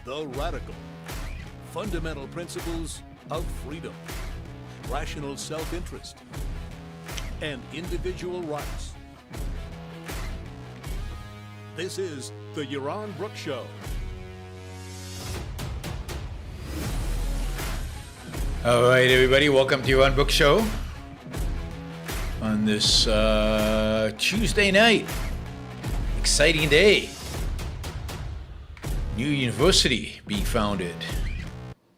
The radical, fundamental principles of freedom, rational self-interest, and individual rights. This is the Yaron Brook Show. All right, everybody, welcome to Yaron Brook Show on this Tuesday night. Exciting day. New university being founded.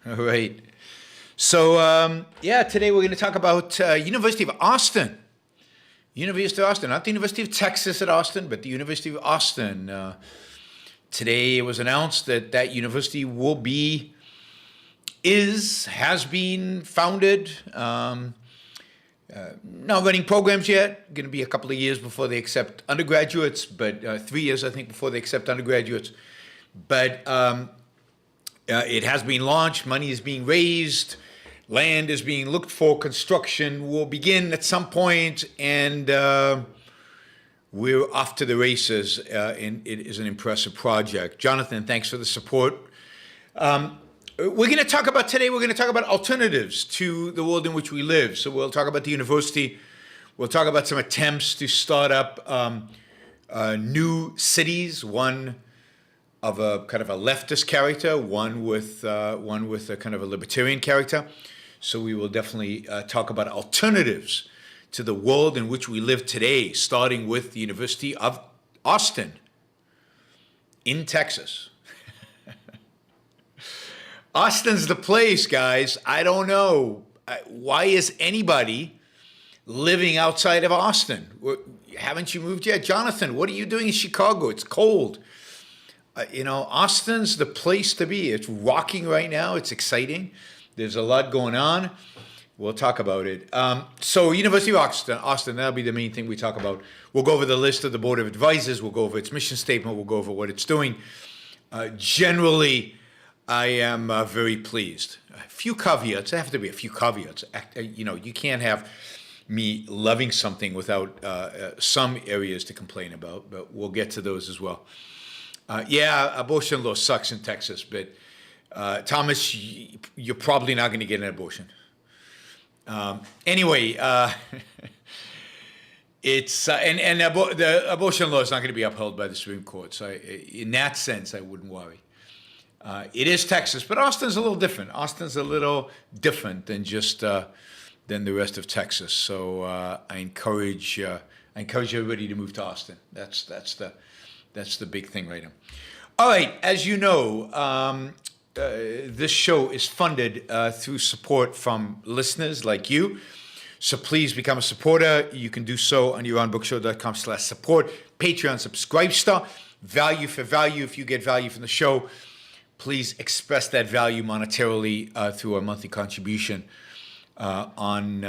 All right. So, today we're going to talk about University of Austin. University of Austin, not the University of Texas at Austin, but the University of Austin. Today it was announced that that university has been founded. Not running programs yet. Going to be a couple of years before they accept undergraduates, but 3 years, I think, before they accept undergraduates. But it has been launched. Money is being raised. Land is being looked for. Construction will begin at some point, and we're off to the races. And it is an impressive project. Jonathan, thanks for the support. We're going to talk about alternatives to the world in which we live. So we'll talk about the university. We'll talk about some attempts to start up new cities, one of a kind of a leftist character, one with a kind of a libertarian character. So we will definitely talk about alternatives to the world in which we live today, starting with the University of Austin in Texas. Austin's the place, guys. I don't know. Why is anybody living outside of Austin? Haven't you moved yet? Jonathan, what are you doing in Chicago? It's cold. Austin's the place to be. It's rocking right now. It's exciting. There's a lot going on. We'll talk about it. So University of Austin, that'll be the main thing we talk about. We'll go over the list of the Board of Advisors. We'll go over its mission statement. We'll go over what it's doing. Generally, I am very pleased. A few caveats. There have to be a few caveats. You can't have me loving something without some areas to complain about, but we'll get to those as well. Abortion law sucks in Texas, but Thomas, you're probably not going to get an abortion. It's the abortion law is not going to be upheld by the Supreme Court. So in that sense, I wouldn't worry. It is Texas, but Austin's a little different. Austin's a little different than just than the rest of Texas. So I encourage everybody to move to Austin. That's the big thing right now. All right, as you know, this show is funded through support from listeners like you. So please become a supporter. You can do so on yaronbookshow.com/support. Patreon, subscribe star. Value for value. If you get value from the show, please express that value monetarily through a monthly contribution on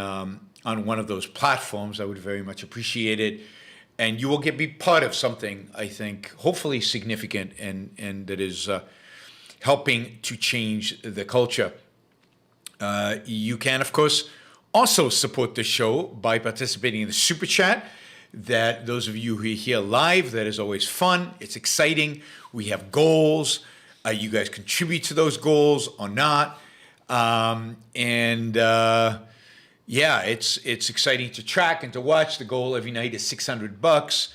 one of those platforms. I would very much appreciate it. And you will be part of something, I think, hopefully significant and that is helping to change the culture. You can, of course, also support the show by participating in the Super Chat. That those of you who are here live, that is always fun. It's exciting. We have goals. You guys contribute to those goals or not. It's exciting to track and to watch. The goal every night is $600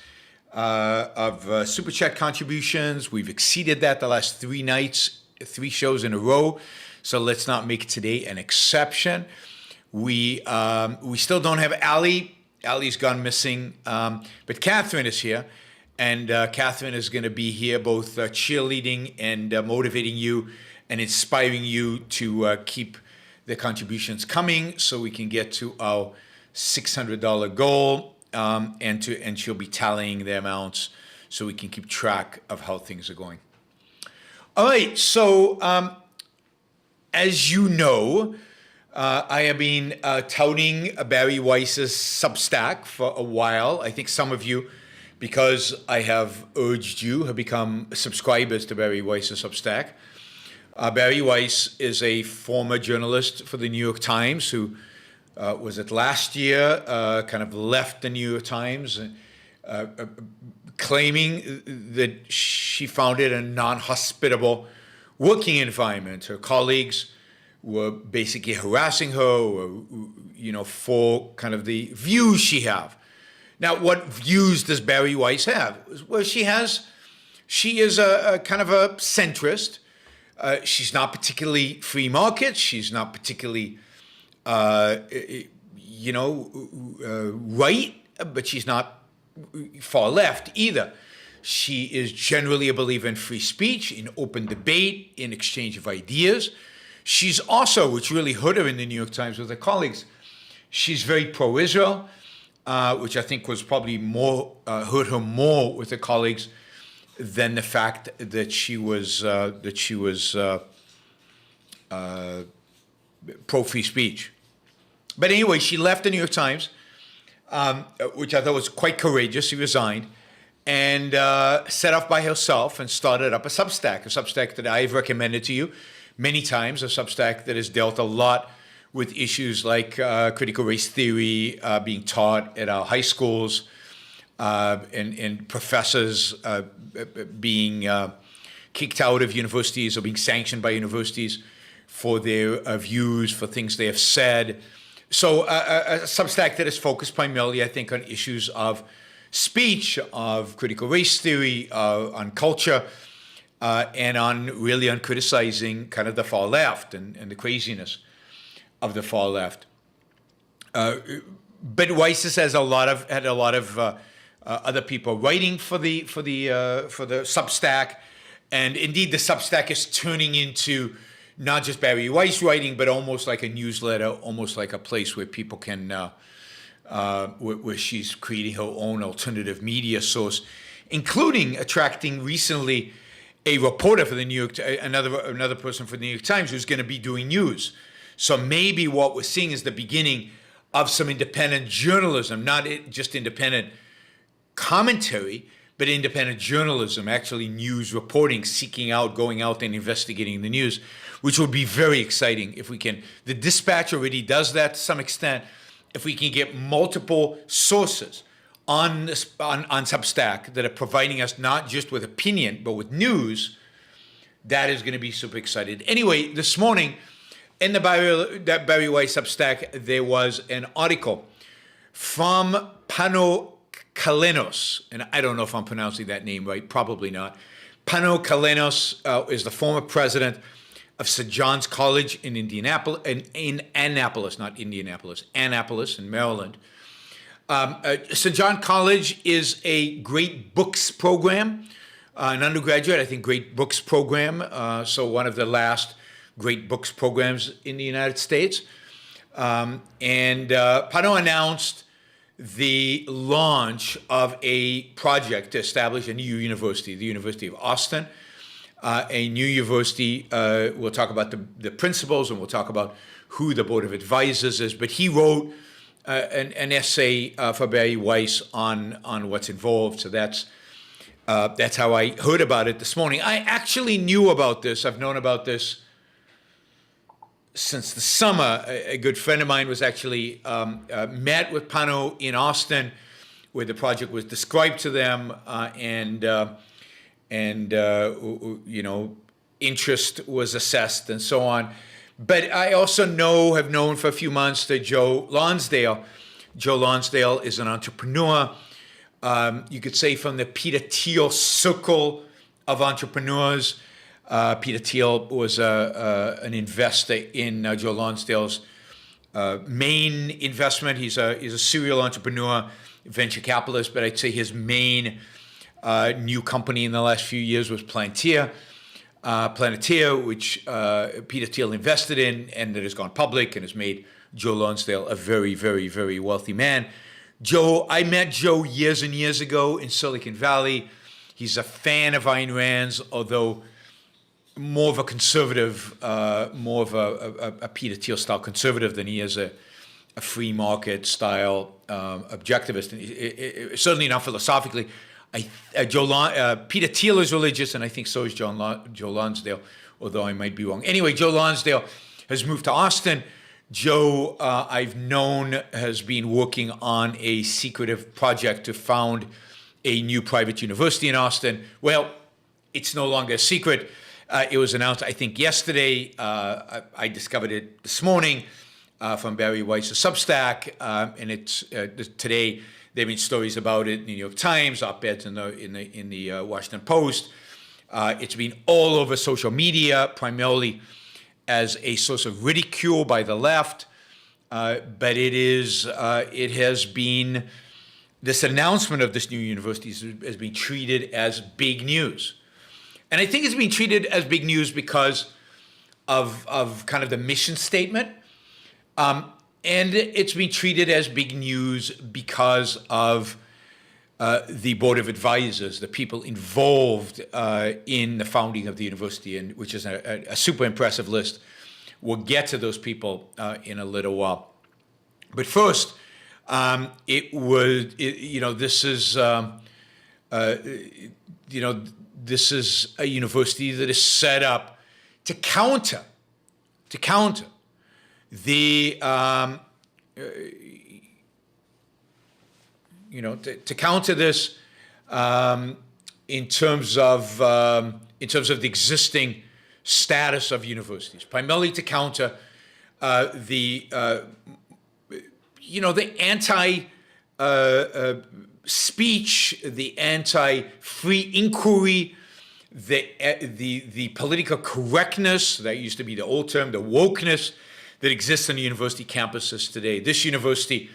of Super Chat contributions. We've exceeded that the last 3 nights, 3 shows in a row. So let's not make today an exception. We still don't have Allie. Allie's gone missing, but Catherine is here. And Catherine is going to be here both cheerleading and motivating you and inspiring you to keep the contributions coming so we can get to our $600 goal, and she'll be tallying the amounts so we can keep track of how things are going. All right, so as you know, I have been touting Barry Weiss's Substack for a while. I think some of you, because I have urged you, have become subscribers to Barry Weiss's Substack. Barry Weiss is a former journalist for the New York Times who was it last year, kind of left the New York Times, claiming that she found it a non-hospitable working environment. Her colleagues were basically harassing her, or, for kind of the views she have. Now, what views does Bari Weiss have? Well, she is a kind of a centrist. She's not particularly free market. She's not particularly, right, but she's not far left either. She is generally a believer in free speech, in open debate, in exchange of ideas. She's also, which really hurt her in the New York Times with her colleagues, she's very pro-Israel, which I think was probably hurt her more with her colleagues than the fact that she was pro-free speech. But anyway, she left the New York Times, which I thought was quite courageous. She resigned and set off by herself and started up a Substack that I've recommended to you many times, a Substack that has dealt a lot with issues like critical race theory being taught at our high schools, and professors being kicked out of universities or being sanctioned by universities for their views, for things they have said. So a Substack that is focused primarily, I think, on issues of speech, of critical race theory, on culture, and on criticizing kind of the far left and the craziness of the far left. But Weiss had a lot of other people writing for the Substack, and indeed the Substack is turning into not just Bari Weiss writing, but almost like a newsletter, almost like a place where people can, where she's creating her own alternative media source, including attracting recently a reporter for the New York, another person for the New York Times who's going to be doing news. So maybe what we're seeing is the beginning of some independent journalism, not just independent commentary, but independent journalism, actually news reporting, going out and investigating the news, which would be very exciting if we can. The Dispatch already does that to some extent. If we can get multiple sources on Substack that are providing us not just with opinion, but with news, that is going to be super exciting. Anyway, this morning, in the Bari Weiss Substack, there was an article from Pano Kalenos, and I don't know if I'm pronouncing that name right, probably not. Pano Kalenos is the former president of St. John's College in Annapolis, not Indianapolis, Annapolis in Maryland. St. John College is a great books program, an undergraduate, I think, great books program, so one of the last great books programs in the United States. And Pano announced the launch of a project to establish a new university, the University of Austin, a new university. We'll talk about the principles, and we'll talk about who the board of advisors is. But he wrote an essay for Bari Weiss on what's involved. So that's how I heard about it this morning. I actually knew about this. I've known about this since the summer. A good friend of mine was actually met with Pano in Austin, where the project was described to them, and interest was assessed and so on. But I also have known for a few months that Joe Lonsdale is an entrepreneur. You could say from the Peter Thiel circle of entrepreneurs. Peter Thiel was an investor in Joe Lonsdale's main investment. He's a serial entrepreneur, venture capitalist, but I'd say his main new company in the last few years was Planeteer, which Peter Thiel invested in, and that has gone public and has made Joe Lonsdale a very, very, very wealthy man. I met Joe years and years ago in Silicon Valley. He's a fan of Ayn Rand's, although more of a conservative, more of a Peter Thiel style conservative than he is a free market style objectivist. And certainly not philosophically. Peter Thiel is religious, and I think so is Joe Lonsdale, although I might be wrong. Anyway, Joe Lonsdale has moved to Austin. Joe, I've known, has been working on a secretive project to found a new private university in Austin. Well, it's no longer a secret. It was announced, I think, yesterday. I discovered it this morning from Barry Weiss' Substack, and it's today. There have been stories about it in the New York Times, op-eds in the Washington Post. It's been all over social media, primarily as a source of ridicule by the left. But it has been, this announcement of this new university has been treated as big news. And I think it's been treated as big news because of kind of the mission statement. And it's been treated as big news because of the board of advisors, the people involved in the founding of the university, and which is a super impressive list. We'll get to those people in a little while. But first, this is a university that is set up to counter the to counter this in terms of the existing status of universities, primarily to counter the anti speech, the anti-free inquiry, the political correctness, that used to be the old term, the wokeness that exists on the university campuses today. This university's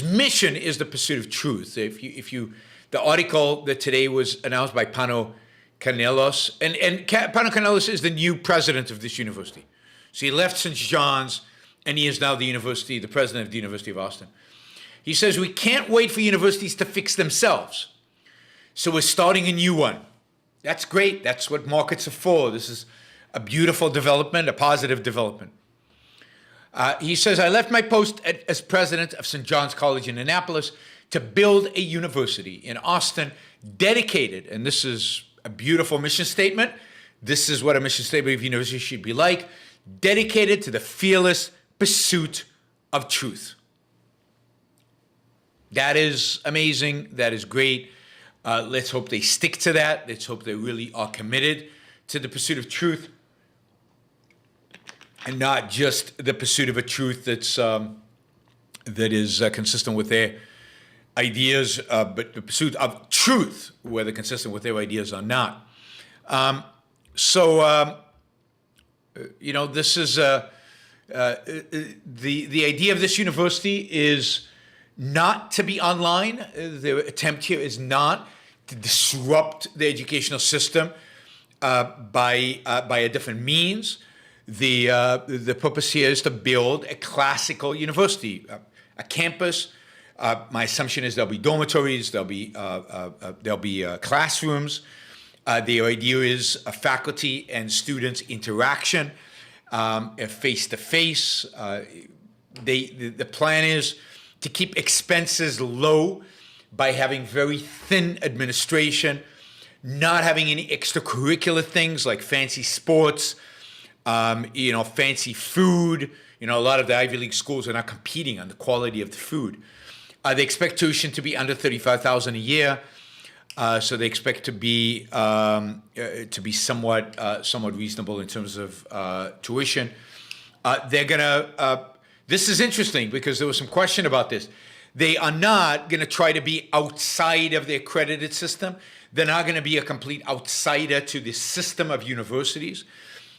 mission is the pursuit of truth. The article that today was announced by Pano Canelos, and Pano Canelos is the new president of this university. So he left St. John's, and he is now the president of the University of Austin. He says, we can't wait for universities to fix themselves. So we're starting a new one. That's great. That's what markets are for. This is a beautiful development, a positive development. He says, I left my post as president of St. John's College in Annapolis to build a university in Austin dedicated, and this is a beautiful mission statement. This is what a mission statement of university should be like, dedicated to the fearless pursuit of truth. That is amazing. That is great. Let's hope they stick to that. Let's hope they really are committed to the pursuit of truth, and not just the pursuit of a truth that is consistent with their ideas, but the pursuit of truth, whether consistent with their ideas or not. This is the idea of this university is not to be online. The attempt here is not to disrupt the educational system by a different means. The purpose here is to build a classical university, a campus. My assumption is there'll be dormitories, there'll be classrooms. The idea is a faculty and students interaction, face to face. The plan is to keep expenses low by having very thin administration, not having any extracurricular things like fancy sports, fancy food. A lot of the Ivy League schools are not competing on the quality of the food. They expect tuition to be under $35,000 a year, so they expect to be somewhat reasonable in terms of tuition. They're gonna. This is interesting because there was some question about this. They are not going to try to be outside of the accredited system. They're not going to be a complete outsider to the system of universities.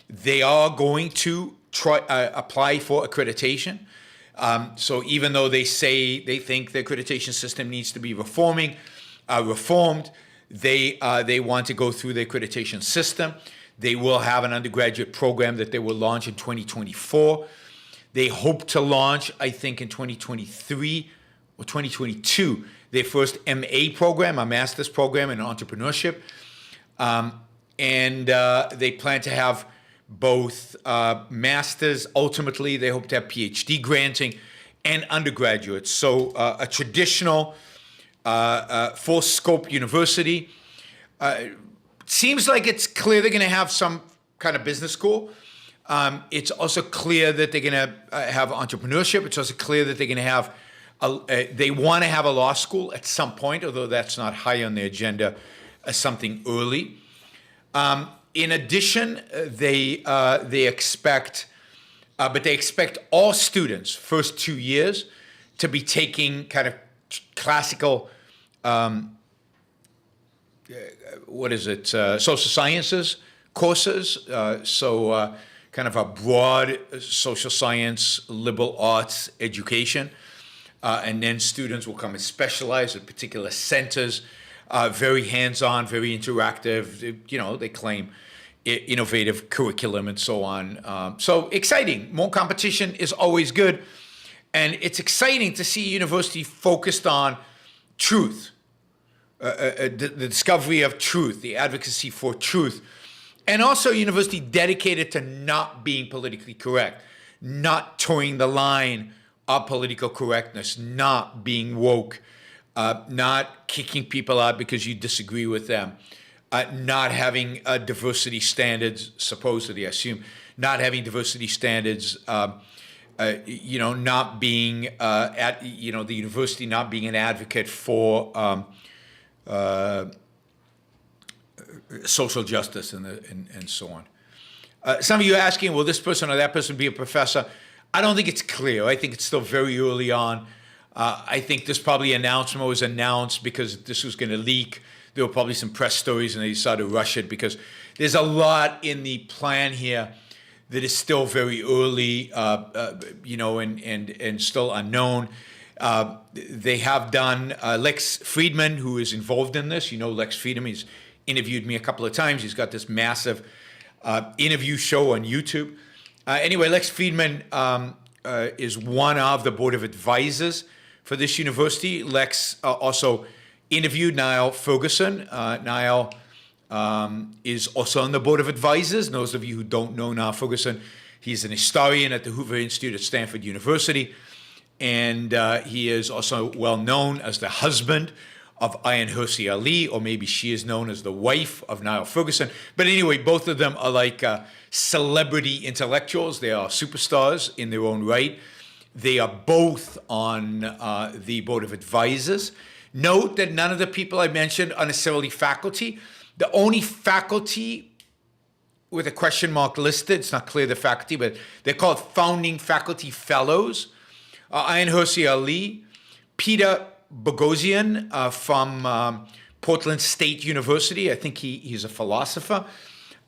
They are going to apply for accreditation. So even though they say they think the accreditation system needs to be reformed, they want to go through the accreditation system. They will have an undergraduate program that they will launch in 2024. They hope to launch, I think, in 2023 or 2022, their first MA program, a master's program in entrepreneurship. And they plan to have both masters. Ultimately, they hope to have PhD granting and undergraduates. So a traditional full scope university. Seems like it's clear they're going to have some kind of business school. It's also clear that they're going to have entrepreneurship. It's also clear that they're going to have, they want to have a law school at some point, although that's not high on the agenda as something early. In addition, they expect, but they expect all students first 2 years to be taking kind of classical, social sciences courses. So kind of a broad social science, liberal arts education. And then students will come and specialize at particular centers, very hands-on, very interactive. You know, they claim innovative curriculum and so on. So exciting. More competition is always good. And it's exciting to see a university focused on truth, the discovery of truth, the advocacy for truth. And also a university dedicated to not being politically correct, not towing the line of political correctness, not being woke, not kicking people out because you disagree with them, not having diversity standards, supposedly, I assume, not having diversity standards, not being the university not being an advocate for social justice and so on. Some of you are asking, will this person or that person be a professor? I don't think it's clear. I think it's still very early on. I think this probably announcement was announced because this was going to leak. There were probably some press stories and they decided to rush it because there's a lot in the plan here that is still very early, and still unknown. They have done, Lex Friedman, who is involved in this. You know Lex Friedman, he's interviewed me a couple of times. He's got this massive interview show on YouTube. Anyway, Lex Friedman is one of the board of advisors for this university. Lex also interviewed Niall Ferguson. Niall is also on the board of advisors. Those of you who don't know Niall Ferguson, he's an historian at the Hoover Institute at Stanford University. And he is also well known as the husband of Ayaan Hirsi Ali, or maybe she is known as the wife of Niall Ferguson. But anyway, both of them are like celebrity intellectuals. They are superstars in their own right. They are both on the board of advisors. Note that none of the people I mentioned are necessarily faculty. The only faculty with a question mark listed, it's not clear the faculty, but they're called founding faculty fellows. Ayaan Hirsi Ali, Peter Boghossian from Portland State University. I think he's a philosopher.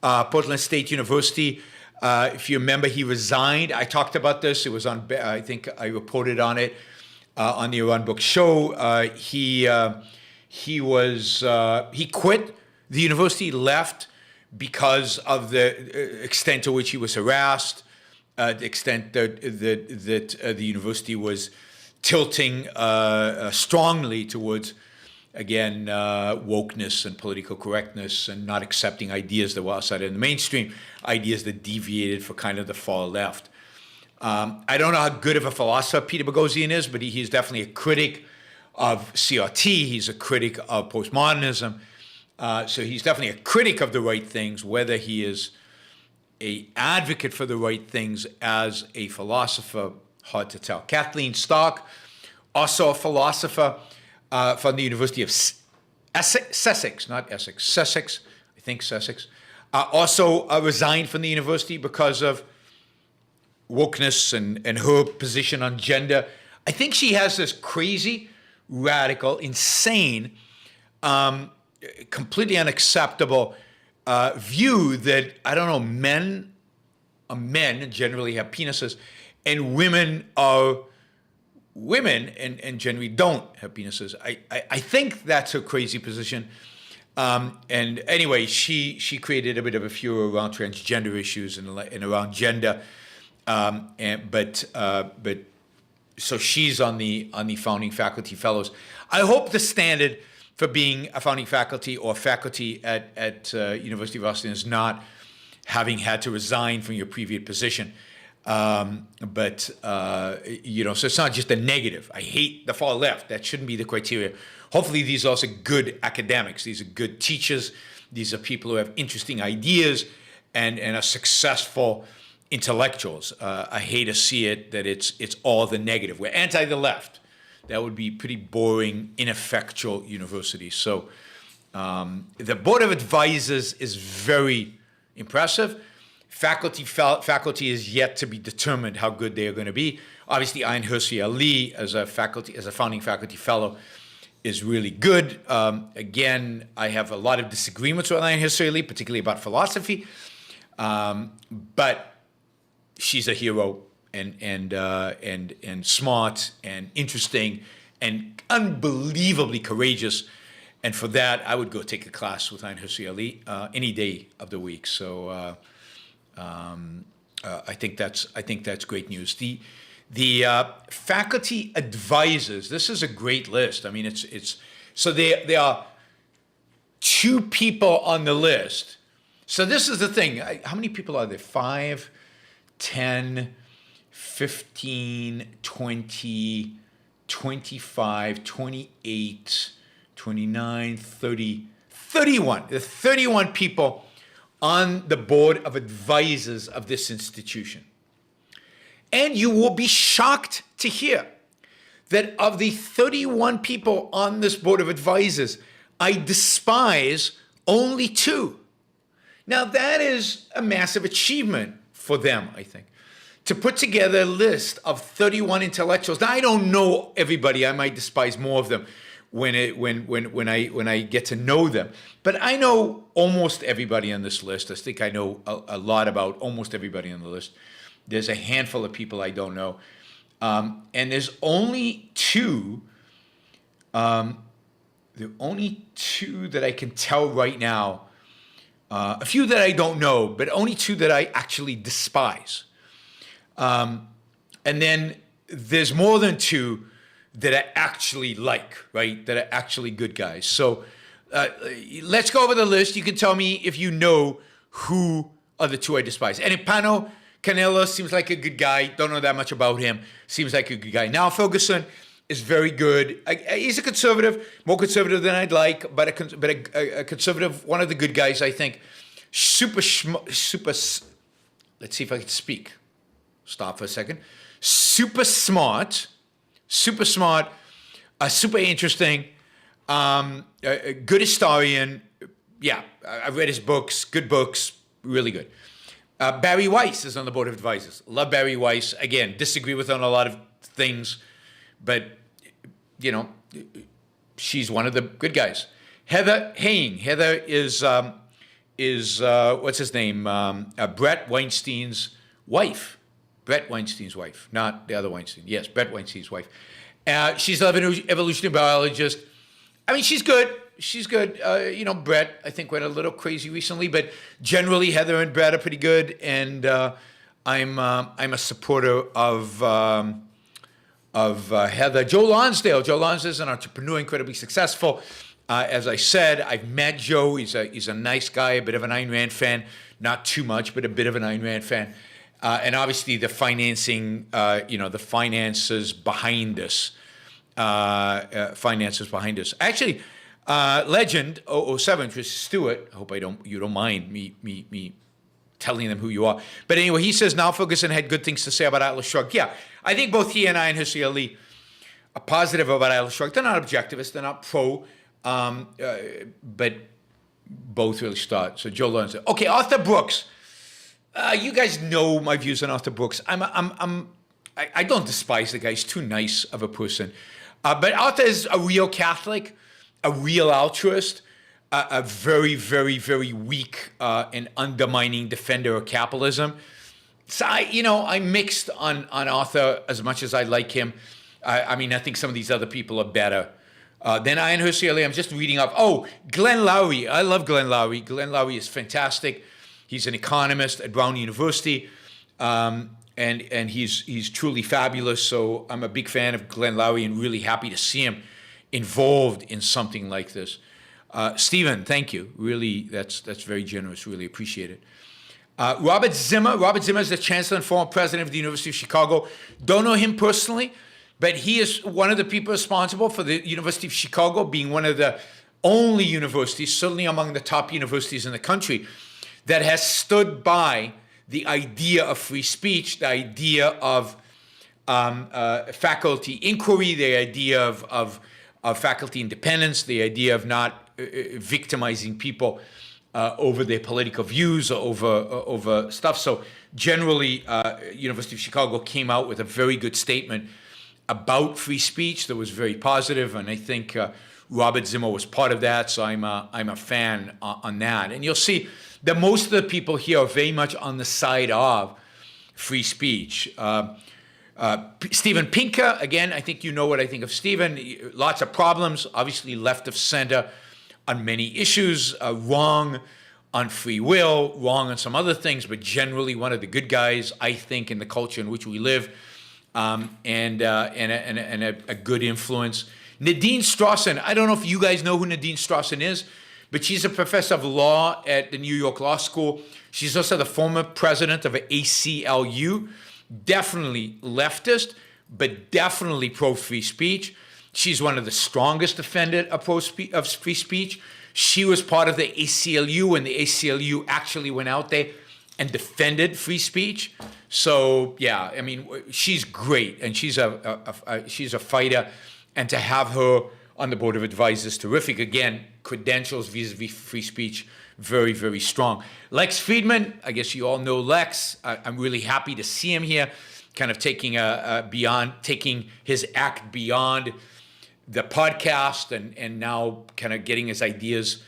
Portland State University, if you remember, he resigned. I talked about this. It was on, I think I reported on it on the Yaron Brook show. He quit the university, left because of the extent to which he was harassed, the extent that the university was tilting strongly towards, again, wokeness and political correctness and not accepting ideas that were outside of the mainstream, ideas that deviated for kind of the far left. I don't know how good of a philosopher Peter Boghossian is, but he's definitely a critic of CRT. He's a critic of postmodernism. So he's definitely a critic of the right things. Whether he is an advocate for the right things as a philosopher, hard to tell. Kathleen Stark, also a philosopher from the University of Sussex, not Essex, Sussex, I think Sussex, also resigned from the university because of wokeness and her position on gender. I think she has this crazy, radical, insane, completely unacceptable view that, I don't know, men generally have penises and women are women and generally don't have penises. I think that's her crazy position. And anyway, she created a bit of a furor around transgender issues and around gender. But so she's on the founding faculty fellows. I hope the standard for being a founding faculty or faculty at University of Austin is not having had to resign from your previous position. So it's not just a negative. I hate the far left. That shouldn't be the criteria. Hopefully these are also good academics. These are good teachers. These are people who have interesting ideas and are successful intellectuals. I hate to see it that it's all the negative. We're anti the left. That would be pretty boring, ineffectual university. So the Board of Advisors is very, impressive. Faculty is yet to be determined how good they are going to be. Obviously, Ayn Hirsi Ali as a founding faculty fellow is really good. Again, I have a lot of disagreements with Ayn Hirsi Ali, particularly about philosophy, but she's a hero and smart and interesting and unbelievably courageous. And for that, I would go take a class with Ayn Hirsi Ali any day of the week. So I think that's great news. The faculty advisors. This is a great list. I mean, it's so there are 2 people on the list. So this is the thing. How many people are there? 5, 10, 15, 20, 25, 28, 29, 30, 31. There are 31 people on the board of advisors of this institution. And you will be shocked to hear that of the 31 people on this board of advisors, I despise only 2. Now, that is a massive achievement for them, I think, to put together a list of 31 intellectuals. Now, I don't know everybody. I might despise more of them when I get to know them. But I know almost everybody on this list. I think I know a lot about almost everybody on the list. There's a handful of people I don't know. And there's only 2. There are only 2 that I can tell right now. A few that I don't know, but only 2 that I actually despise. And then there's more than 2 that I actually like, right? That are actually good guys. So let's go over the list. You can tell me if you know who are the 2 I despise. Enipano Canelo seems like a good guy. Don't know that much about him. Seems like a good guy. Now Ferguson is very good. He's a conservative, more conservative than I'd like, but a conservative, one of the good guys, I think. Super. Let's see if I can speak. Stop for a second. Super smart, super interesting, a good historian. Yeah, I've read his books, good books, really good. Barry Weiss is on the board of advisors. Love Barry Weiss. Again, disagree with her on a lot of things, but, you know, she's one of the good guys. Heather Haying. Heather is what's his name? Brett Weinstein's wife. Brett Weinstein's wife, not the other Weinstein. Yes, Brett Weinstein's wife. She's an evolutionary biologist. I mean, she's good. She's good. Brett, I think, went a little crazy recently, but generally Heather and Brett are pretty good. And I'm a supporter of Heather. Joe Lonsdale. Joe Lonsdale is an entrepreneur, incredibly successful. As I said, I've met Joe. He's a nice guy, a bit of an Ayn Rand fan. Not too much, but a bit of an Ayn Rand fan. And obviously the financing, the finances behind this. Actually, Legend 007, Chris Stewart. I hope you don't mind me telling them who you are. But anyway, he says now Ferguson had good things to say about Atlas Shrugged. Yeah, I think both he and I and Hirsi Ali are positive about Atlas Shrugged. They're not objectivists. They're not pro. But both really start. So Joe Lawrence. Okay, Arthur Brooks. You guys know my views on Arthur Brooks. I don't despise the guy. He's too nice of a person. But Arthur is a real Catholic, a real altruist, a very, very, very weak and undermining defender of capitalism. So I'm mixed on Arthur as much as I like him. I think some of these other people are better. Then Ayn Hirsi Ali, I'm just reading up. Oh, Glenn Lowry. I love Glenn Lowry. Glenn Lowry is fantastic. He's an economist at Brown University, and he's truly fabulous. So I'm a big fan of Glenn Lowry and really happy to see him involved in something like this. Stephen, thank you. Really, that's very generous. Really appreciate it. Robert Zimmer. Robert Zimmer is the chancellor and former president of the University of Chicago. Don't know him personally, but he is one of the people responsible for the University of Chicago being one of the only universities, certainly among the top universities in the country, that has stood by the idea of free speech, the idea of faculty inquiry, the idea of faculty independence, the idea of not victimizing people over their political views or over stuff. So generally, University of Chicago came out with a very good statement about free speech that was very positive, and I think Robert Zimmer was part of that. So I'm a fan on that. And you'll see that most of the people here are very much on the side of free speech. Steven Pinker, again, I think you know what I think of Steven. Lots of problems, obviously left of center on many issues, wrong on free will, wrong on some other things, but generally one of the good guys, I think, in the culture in which we live, and a good influence. Nadine Strassen, I don't know if you guys know who Nadine Strassen is, but she's a professor of law at the New York Law School. She's also the former president of ACLU, definitely leftist, but definitely pro-free speech. She's one of the strongest defenders of free speech. She was part of the ACLU, and the ACLU actually went out there and defended free speech. So yeah, I mean, she's great, and she's a fighter, and to have her on the board of advisors is terrific. Again, credentials vis-a-vis free speech, very, very strong. Lex Friedman, I guess you all know Lex. I'm really happy to see him here, kind of taking his act beyond the podcast and now kind of getting his ideas,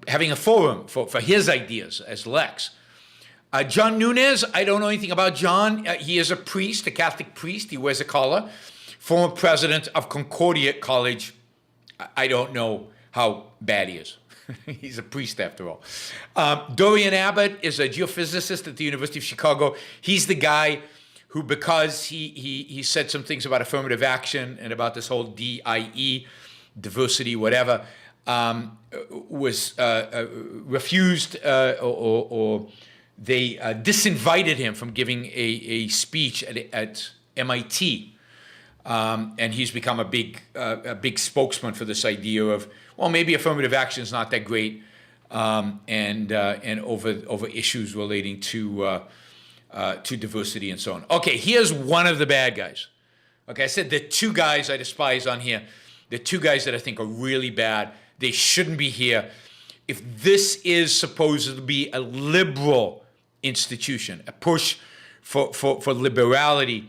having a forum for his ideas as Lex. John Nunez, I don't know anything about John. He is a priest, a Catholic priest. He wears a collar. Former president of Concordia College. I don't know how bad he is. He's a priest after all. Durian Abbott is a geophysicist at the University of Chicago. He's the guy who, because he said some things about affirmative action and about this whole DIE, diversity, whatever, was refused or they disinvited him from giving a speech at MIT. And he's become a big spokesman for this idea of, well, maybe affirmative action is not that great, and over issues relating to diversity and so on. Okay, here's one of the bad guys. Okay, I said the two guys I despise on here, the two guys that I think are really bad. They shouldn't be here. If this is supposed to be a liberal institution, a push for liberality,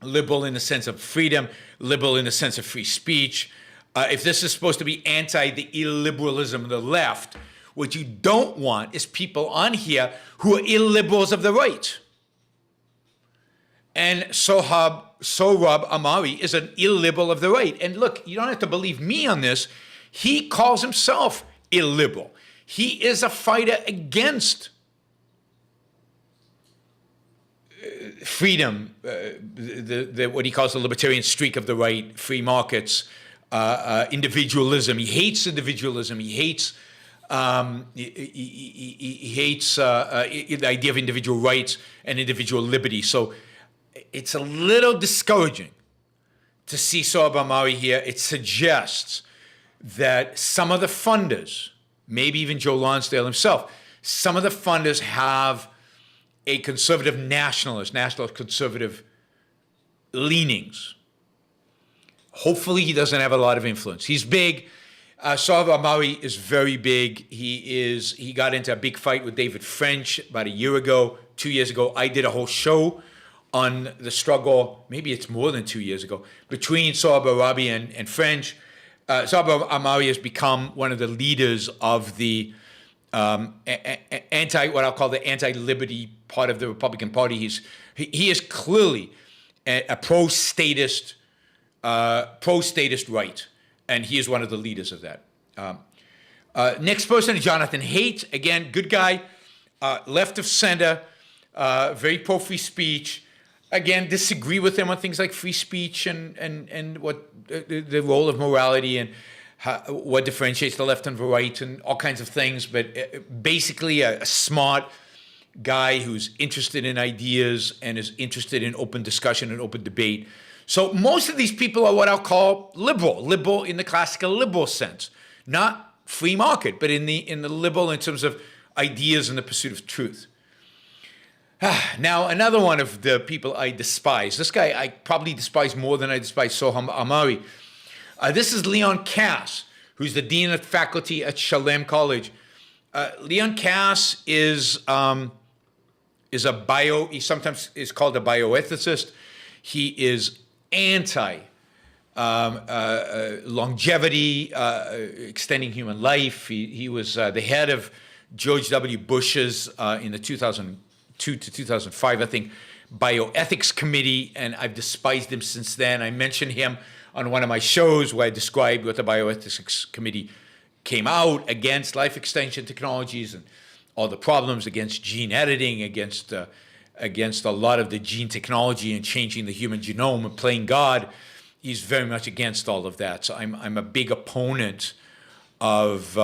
liberal in the sense of freedom, liberal in the sense of free speech, if this is supposed to be anti the illiberalism of the left, what you don't want is people on here who are illiberals of the right. And Sohrab Ahmari is an illiberal of the right. And look, you don't have to believe me on this. He calls himself illiberal. He is a fighter against freedom, what he calls the libertarian streak of the right, free markets, individualism. He hates individualism. He hates the idea of individual rights and individual liberty. So it's a little discouraging to see Sohrab Ahmari here. It suggests that some of the funders, maybe even Joe Lonsdale himself, some of the funders have a conservative national conservative leanings. Hopefully he doesn't have a lot of influence. He's big. Sohrab Ahmari is very big. He got into a big fight with David French about 2 years ago. I did a whole show on the struggle, maybe it's more than 2 years ago, between Sohrab Ahmari and French. Sohrab Ahmari has become one of the leaders of the what I'll call the anti-liberty part of the Republican Party. He is clearly a pro-statist right, and he is one of the leaders of that. Next person is Jonathan Haidt. Again, good guy, left of center, very pro-free speech. Again, disagree with him on things like free speech and what the role of morality and what differentiates the left and the right and all kinds of things. But basically a smart guy who's interested in ideas and is interested in open discussion and open debate. So most of these people are what I'll call liberal in the classical liberal sense, not free market, but in the liberal in terms of ideas and the pursuit of truth. Now, another one of the people I despise. This guy I probably despise more than I despise Sohrab Ahmari. This is Leon Kass, who's the dean of faculty at Shalem College. Leon Katz is he sometimes is called a bioethicist. He is anti longevity, extending human life. He was the head of George W. Bush's in the 2002 to 2005, I think, bioethics committee, and I've despised him since then. I mentioned him on one of my shows where I described what the bioethics committee came out against life extension technologies and all the problems, against gene editing, against a lot of the gene technology and changing the human genome and playing God. He's very much against all of that. So I'm a big opponent of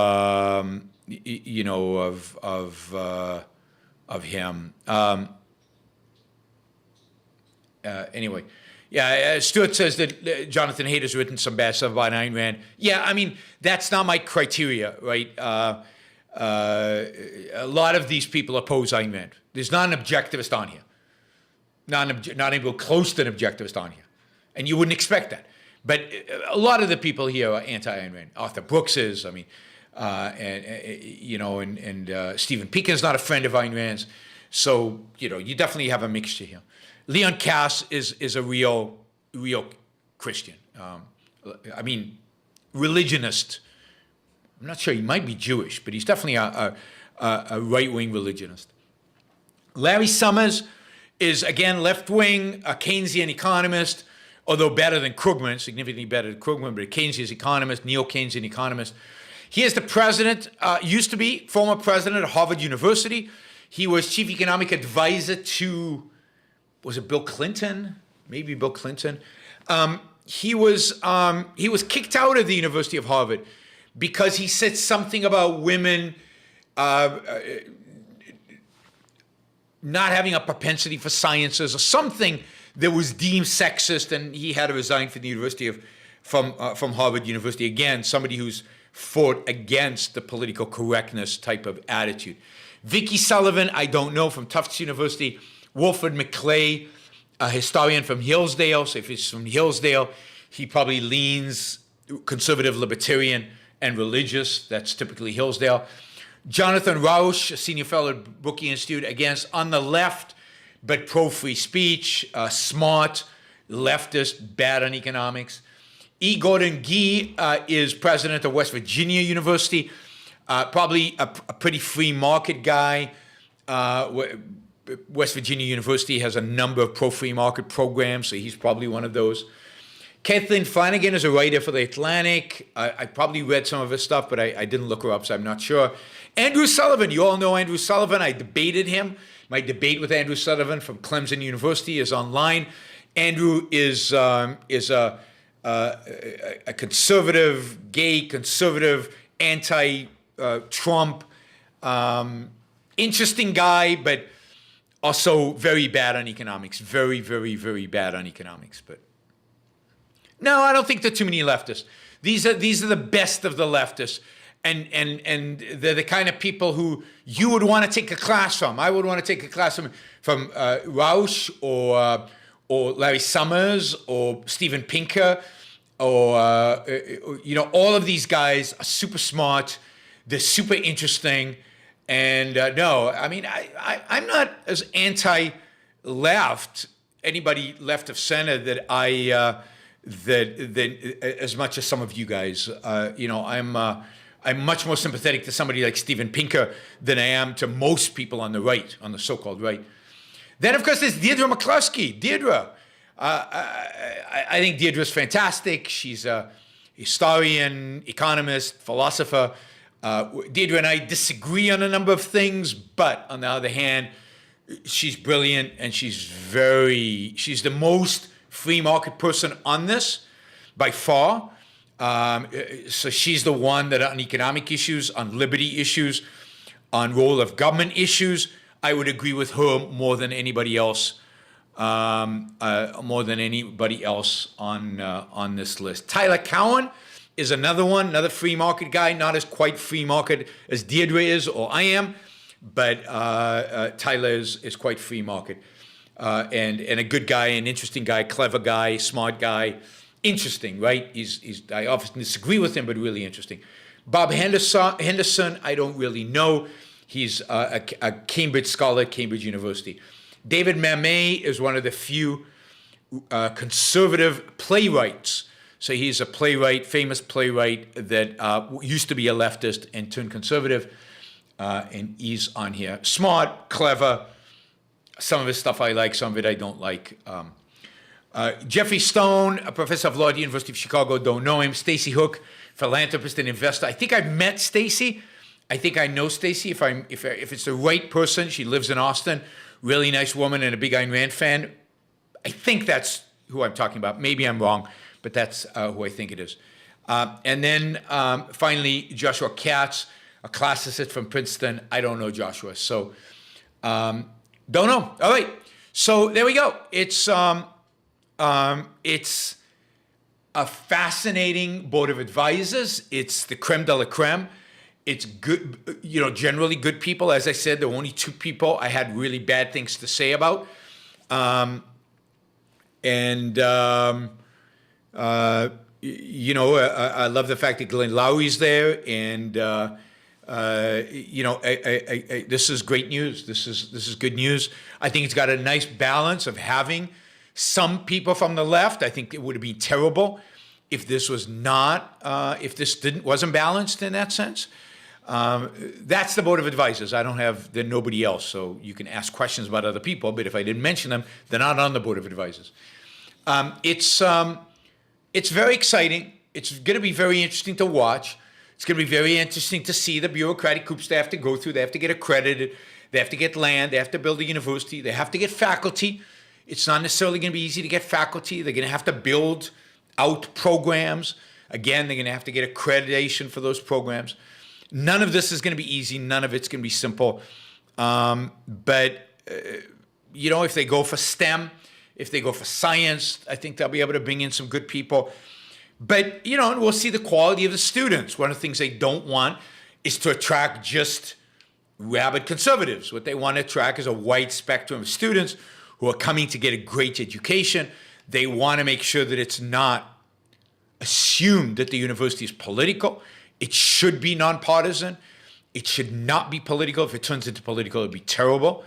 him. Anyway, Stuart says that Jonathan Haidt has written some bad stuff about Ayn Rand. Yeah, I mean, that's not my criteria, right? A lot of these people oppose Ayn Rand. There's not an objectivist on here. Not even close to an objectivist on here. And you wouldn't expect that. But a lot of the people here are anti-Ayn Rand. Arthur Brooks is, I mean, Stephen Pinker's not a friend of Ayn Rand's. So, you definitely have a mixture here. Leon Katz is a real Christian. I mean, religionist. I'm not sure, he might be Jewish, but he's definitely a right-wing religionist. Larry Summers is, again, left-wing, a Keynesian economist, although better than Krugman, significantly better than Krugman, but a Keynesian economist, neo-Keynesian economist. He is the president, used to be former president of Harvard University. He was chief economic advisor to, was it Bill Clinton? Maybe Bill Clinton. He was kicked out of the University of Harvard because he said something about women not having a propensity for sciences or something that was deemed sexist, and he had to resign from the from Harvard University. Again, somebody who's fought against the political correctness type of attitude. Vicky Sullivan, I don't know, from Tufts University. Wilfred McClay, a historian from Hillsdale. So if he's from Hillsdale, he probably leans conservative, libertarian, and religious. That's typically Hillsdale. Jonathan Rausch, a senior fellow at Brook Institute, against on the left, but pro-free speech, smart, leftist, bad on economics. E. Gordon Gee is president of West Virginia University, probably a pretty free market guy. West Virginia University has a number of pro-free market programs, so he's probably one of those. Kathleen Flanagan is a writer for The Atlantic. I probably read some of his stuff, but I didn't look her up, so I'm not sure. Andrew Sullivan, you all know Andrew Sullivan. I debated him. My debate with Andrew Sullivan from Clemson University is online. Andrew is a conservative, gay, conservative, anti-Trump, interesting guy, but also very bad on economics. Very, very, very bad on economics. But no, I don't think there are too many leftists. These are the best of the leftists. And they're the kind of people who you would want to take a class from. I would want to take a class from Rausch or Larry Summers or Steven Pinker or all of these guys are super smart. They're super interesting. And no, I mean, I'm not as anti-left, anybody left of center that that as much as some of you guys. I'm much more sympathetic to somebody like Steven Pinker than I am to most people on the right, on the so-called right. Then, of course, there's Deirdre McCluskey. Deirdre. I think Deirdre's fantastic. She's a historian, economist, philosopher. Deirdre and I disagree on a number of things, but on the other hand, she's brilliant and she's the most free market person on this by far. So she's the one that on economic issues, on liberty issues, on role of government issues, I would agree with her more than anybody else. On this list. Tyler Cowen is another one, another free market guy, not as quite free market as Deirdre is or I am, but Tyler is quite free market. And a good guy, an interesting guy, clever guy, smart guy, interesting, right? I often disagree with him, but really interesting. Bob Henderson, I don't really know. He's a Cambridge scholar at Cambridge University. David Mamey is one of the few conservative playwrights. So he's a playwright, famous playwright that used to be a leftist and turned conservative, and he's on here. Smart, clever. Some of his stuff I like, some of it I don't like. Jeffrey Stone, a professor of law at the University of Chicago, don't know him. Stacy Hook, philanthropist and investor. I think I've met Stacy. I think I know Stacy. If it's the right person, she lives in Austin. Really nice woman and a big Ayn Rand fan. I think that's who I'm talking about. Maybe I'm wrong, but that's who I think it is. And then finally, Joshua Katz, a classicist from Princeton. I don't know Joshua, so don't know. All right, so there we go. It's a fascinating board of advisors. It's the creme de la creme. It's good, generally good people. As I said, there were only 2 people I had really bad things to say about. I love the fact that Glenn Lowry's there, and this is great news. This is good news. I think it's got a nice balance of having some people from the left. I think it would have been terrible if this was not, wasn't balanced in that sense. That's the board of advisors. There's nobody else, so you can ask questions about other people, but if I didn't mention them, they're not on the board of advisors. It's very exciting. It's going to be very interesting to watch. It's going to be very interesting to see the bureaucratic hoops they have to go through. They have to get accredited. They have to get land. They have to build a university. They have to get faculty. It's not necessarily going to be easy to get faculty. They're going to have to build out programs. Again, they're going to have to get accreditation for those programs. None of this is going to be easy. None of it's going to be simple. If they go for STEM, if they go for science, I think they'll be able to bring in some good people. But, and we'll see the quality of the students. One of the things they don't want is to attract just rabid conservatives. What they want to attract is a wide spectrum of students who are coming to get a great education. They want to make sure that it's not assumed that the university is political. It should be nonpartisan. It should not be political. If it turns into political, it'd be terrible.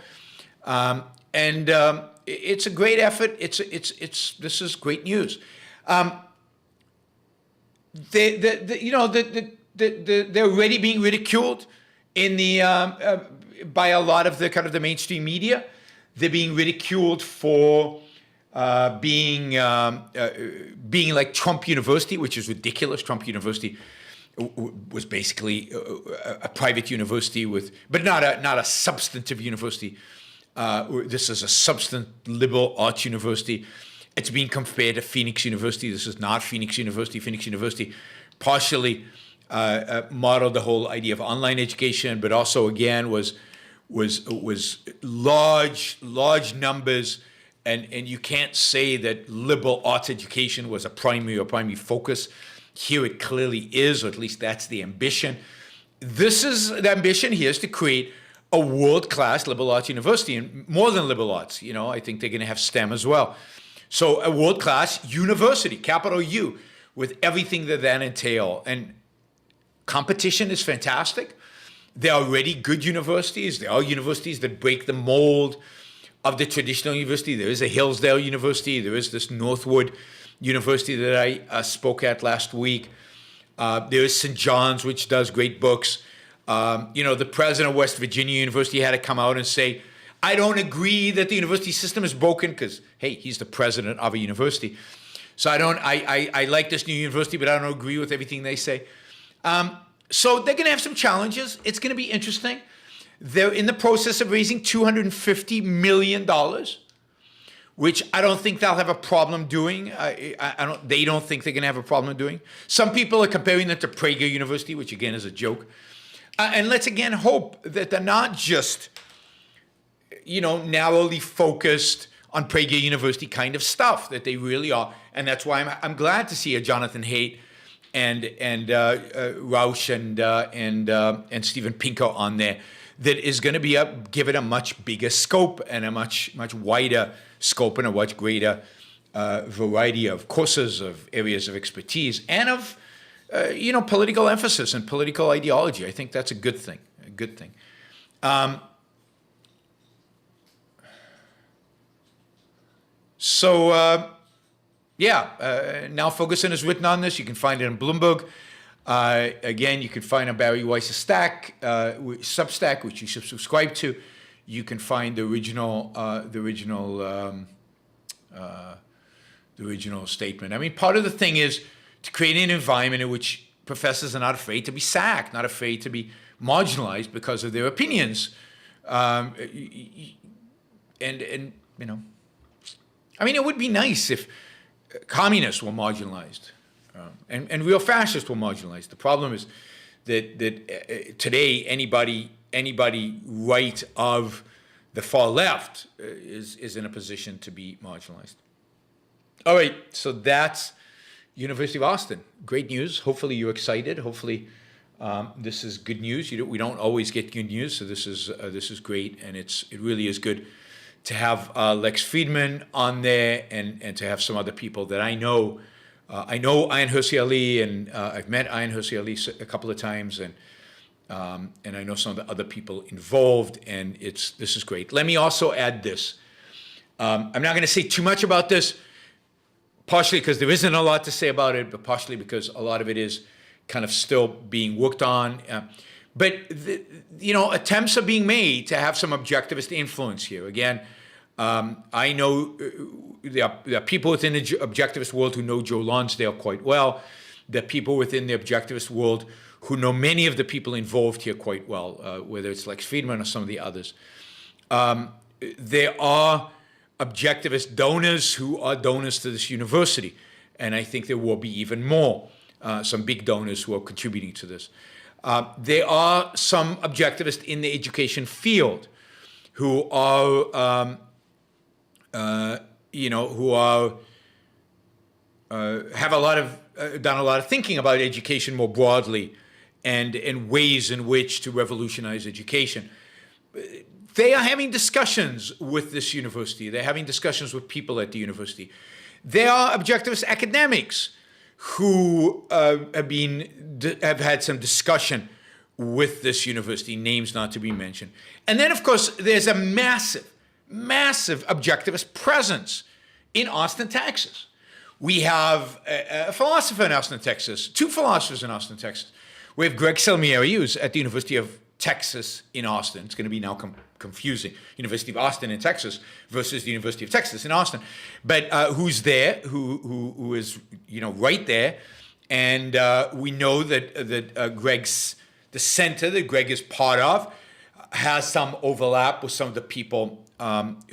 It's a great effort. This is great news. They're already being ridiculed in by a lot of the mainstream media. They're being ridiculed for being like Trump University, which is ridiculous. Trump University was basically a private university but not a substantive university. This is a substantive liberal arts university. It's being compared to Phoenix University. This is not Phoenix University. Phoenix University partially modeled the whole idea of online education, but also again was large numbers, and you can't say that liberal arts education was a primary focus. Here it clearly is, or at least that's the ambition. The ambition here is to create a world-class liberal arts university, and more than liberal arts. I think they're going to have STEM as well. So a world-class university, capital U, with everything that entail. And competition is fantastic. There are already good universities. There are universities that break the mold of the traditional university. There is a Hillsdale University. There is this Northwood University that I spoke at last week. There is St. John's, which does great books. The president of West Virginia University had to come out and say, I don't agree that the university system is broken, because, hey, he's the president of a university. So I like this new university, but I don't agree with everything they say. So they're going to have some challenges. It's going to be interesting. They're in the process of raising $250 million, which I don't think they'll have a problem doing. They don't think they're going to have a problem doing. Some people are comparing them to Prager University, which again is a joke. And let's again hope that they're not just, narrowly focused on Prager University kind of stuff, that they really are. And that's why I'm glad to see a Jonathan Haidt and Rausch and Steven Pinker on there. That is going to give it a much bigger scope and a much wider scope and a much greater variety of courses, of areas of expertise, and of political emphasis and political ideology. I think that's a good thing. A good thing. Now Ferguson has written on this. You can find it in Bloomberg. Again, you can find on Barry Weiss's Substack, which you should subscribe to. You can find the original statement. I mean, part of the thing is to create an environment in which professors are not afraid to be sacked, not afraid to be marginalized because of their opinions, I mean, it would be nice if communists were marginalized and real fascists were marginalized. The problem is that today anybody right of the far left is in a position to be marginalized. All right, so that's University of Austin. Great news. Hopefully you're excited. Hopefully this is good news. We don't always get good news, so this is great, and it really is good to have Lex Friedman on there and to have some other people that I know. I know Ayan Hirsi Ali, and I've met Ayan Hirsi Ali a couple of times, and I know some of the other people involved, and this is great. Let me also add this. I'm not going to say too much about this, partially because there isn't a lot to say about it, but partially because a lot of it is kind of still being worked on. But attempts are being made to have some objectivist influence here. Again, I know there are people within the objectivist world who know Joe Lonsdale quite well. There are people within the objectivist world who know many of the people involved here quite well, whether it's Lex Friedman or some of the others. There are objectivist donors who are donors to this university, and I think there will be even more, some big donors who are contributing to this. There are some objectivists in the education field who are, have done a lot of thinking about education more broadly, and ways in which to revolutionize education. They are having discussions with this university. They're having discussions with people at the university. There are objectivist academics who have had some discussion with this university, names not to be mentioned. And then, of course, there's a massive objectivist presence in Austin, Texas. We have a philosopher in Austin, Texas, two philosophers in Austin, Texas. We have Greg Salmieri, who's at the University of Texas in Austin. It's going to be now confusing. University of Austin in Texas versus the University of Texas in Austin. But who's there, who is right there. And we know that Greg's, the center that Greg is part of, has some overlap with some of the people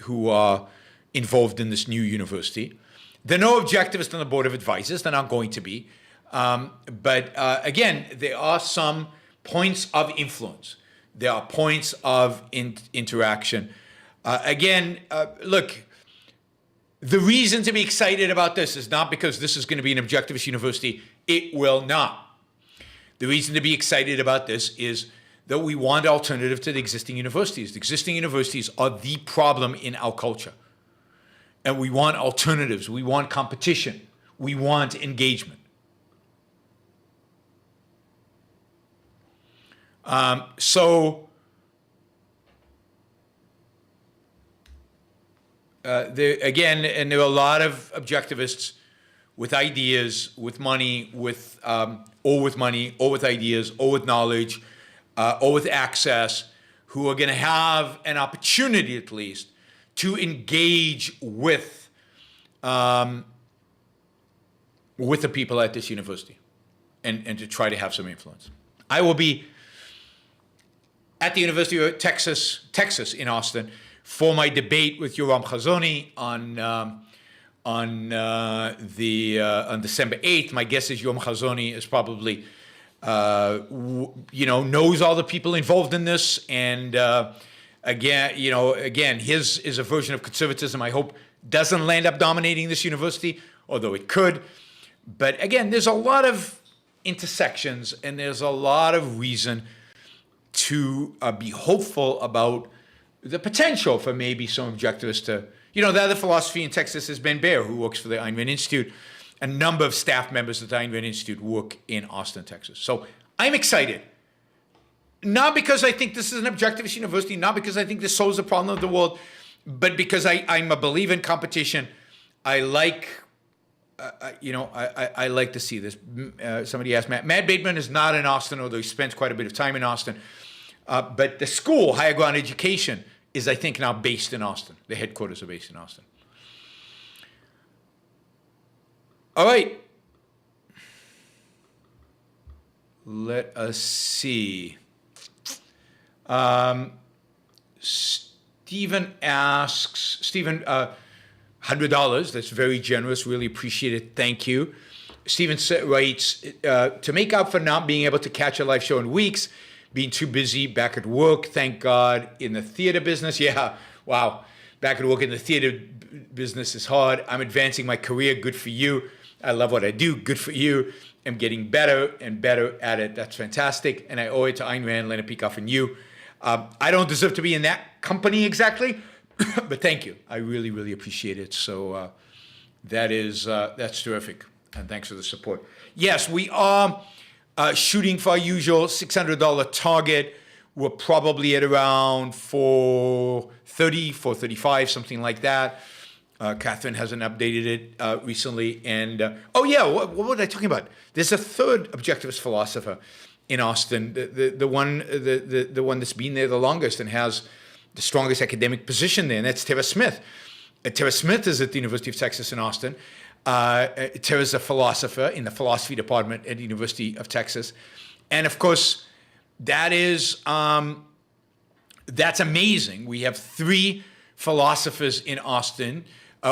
who are involved in this new university. There are no objectivists on the board of advisors. They're not going to be. But again, there are some points of influence. There are points of interaction. Look, the reason to be excited about this is not because this is going to be an objectivist university. It will not. The reason to be excited about this is that we want alternative to the existing universities. The existing universities are the problem in our culture. And we want alternatives. We want competition. We want engagement. There are a lot of objectivists with ideas, with money, or with ideas, or with knowledge, or with access, who are going to have an opportunity, at least, to engage with the people at this university, and to try to have some influence. I will be at the University of Texas in Austin, for my debate with Yoram Chazoni on December 8th. My guess is Yoram Chazoni is probably knows all the people involved in this, and his is a version of conservatism I hope doesn't land up dominating this university, although it could. But again, there's a lot of intersections, and there's a lot of reason to be hopeful about the potential for maybe some objectivists to, the other philosophy in Texas is Ben Baer, who works for the Ayn Rand Institute. A number of staff members at the Ayn Rand Institute work in Austin, Texas. So I'm excited. Not because I think this is an objectivist university, not because I think this solves the problem of the world, but because I'm a believer in competition. I like, I like to see this. Somebody asked Matt Bateman is not in Austin, although he spends quite a bit of time in Austin. But the school, Higher Ground Education, is, I think, now based in Austin. The headquarters are based in Austin. All right. Let us see. Stephen asks, $100. That's very generous. Really appreciate it. Thank you. Stephen writes, to make up for not being able to catch a live show in weeks, being too busy back at work, thank God, in the theater business. Yeah, wow. Back at work in the theater business is hard. I'm advancing my career. Good for you. I love what I do. Good for you. I'm getting better and better at it. That's fantastic. And I owe it to Ayn Rand, Leonard Peikoff, and you. I don't deserve to be in that company exactly, but thank you. I really, really appreciate it. So that's terrific. And thanks for the support. Yes, we are shooting for our usual $600 target. We're probably at around 430, 435, something like that. Catherine hasn't updated it recently. And what was I talking about? There's a third objectivist philosopher in Austin, the one that's been there the longest and has the strongest academic position there, and that's Terra Smith. Terra Smith is at the University of Texas in Austin. Terra's a philosopher in the philosophy department at the University of Texas. And of course, that's amazing. We have 3 philosophers in Austin,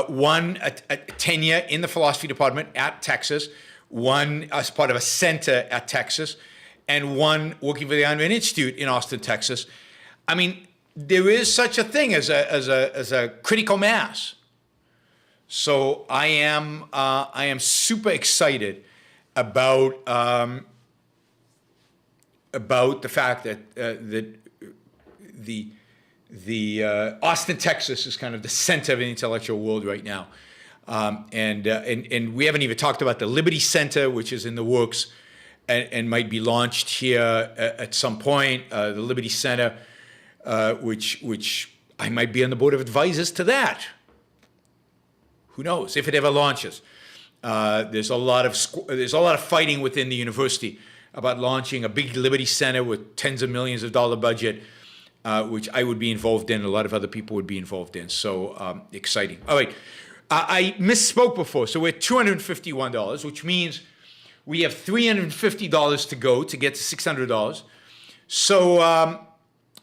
one a tenure in the philosophy department at Texas, one as part of a center at Texas, and one working for the Ayn Rand Institute in Austin, Texas. I mean, there is such a thing as a critical mass. So I am super excited about the fact that the Austin, Texas is kind of the center of the intellectual world right now, and we haven't even talked about the Liberty Center, which is in the works and might be launched here at some point. The Liberty Center, which I might be on the board of advisors to that. Who knows if it ever launches? There's a lot of fighting within the university about launching a big Liberty Center with tens of millions of dollar budget, which I would be involved in. A lot of other people would be involved in. So exciting. All right, I misspoke before. So we're at $251, which means we have $350 to go to get to $600. So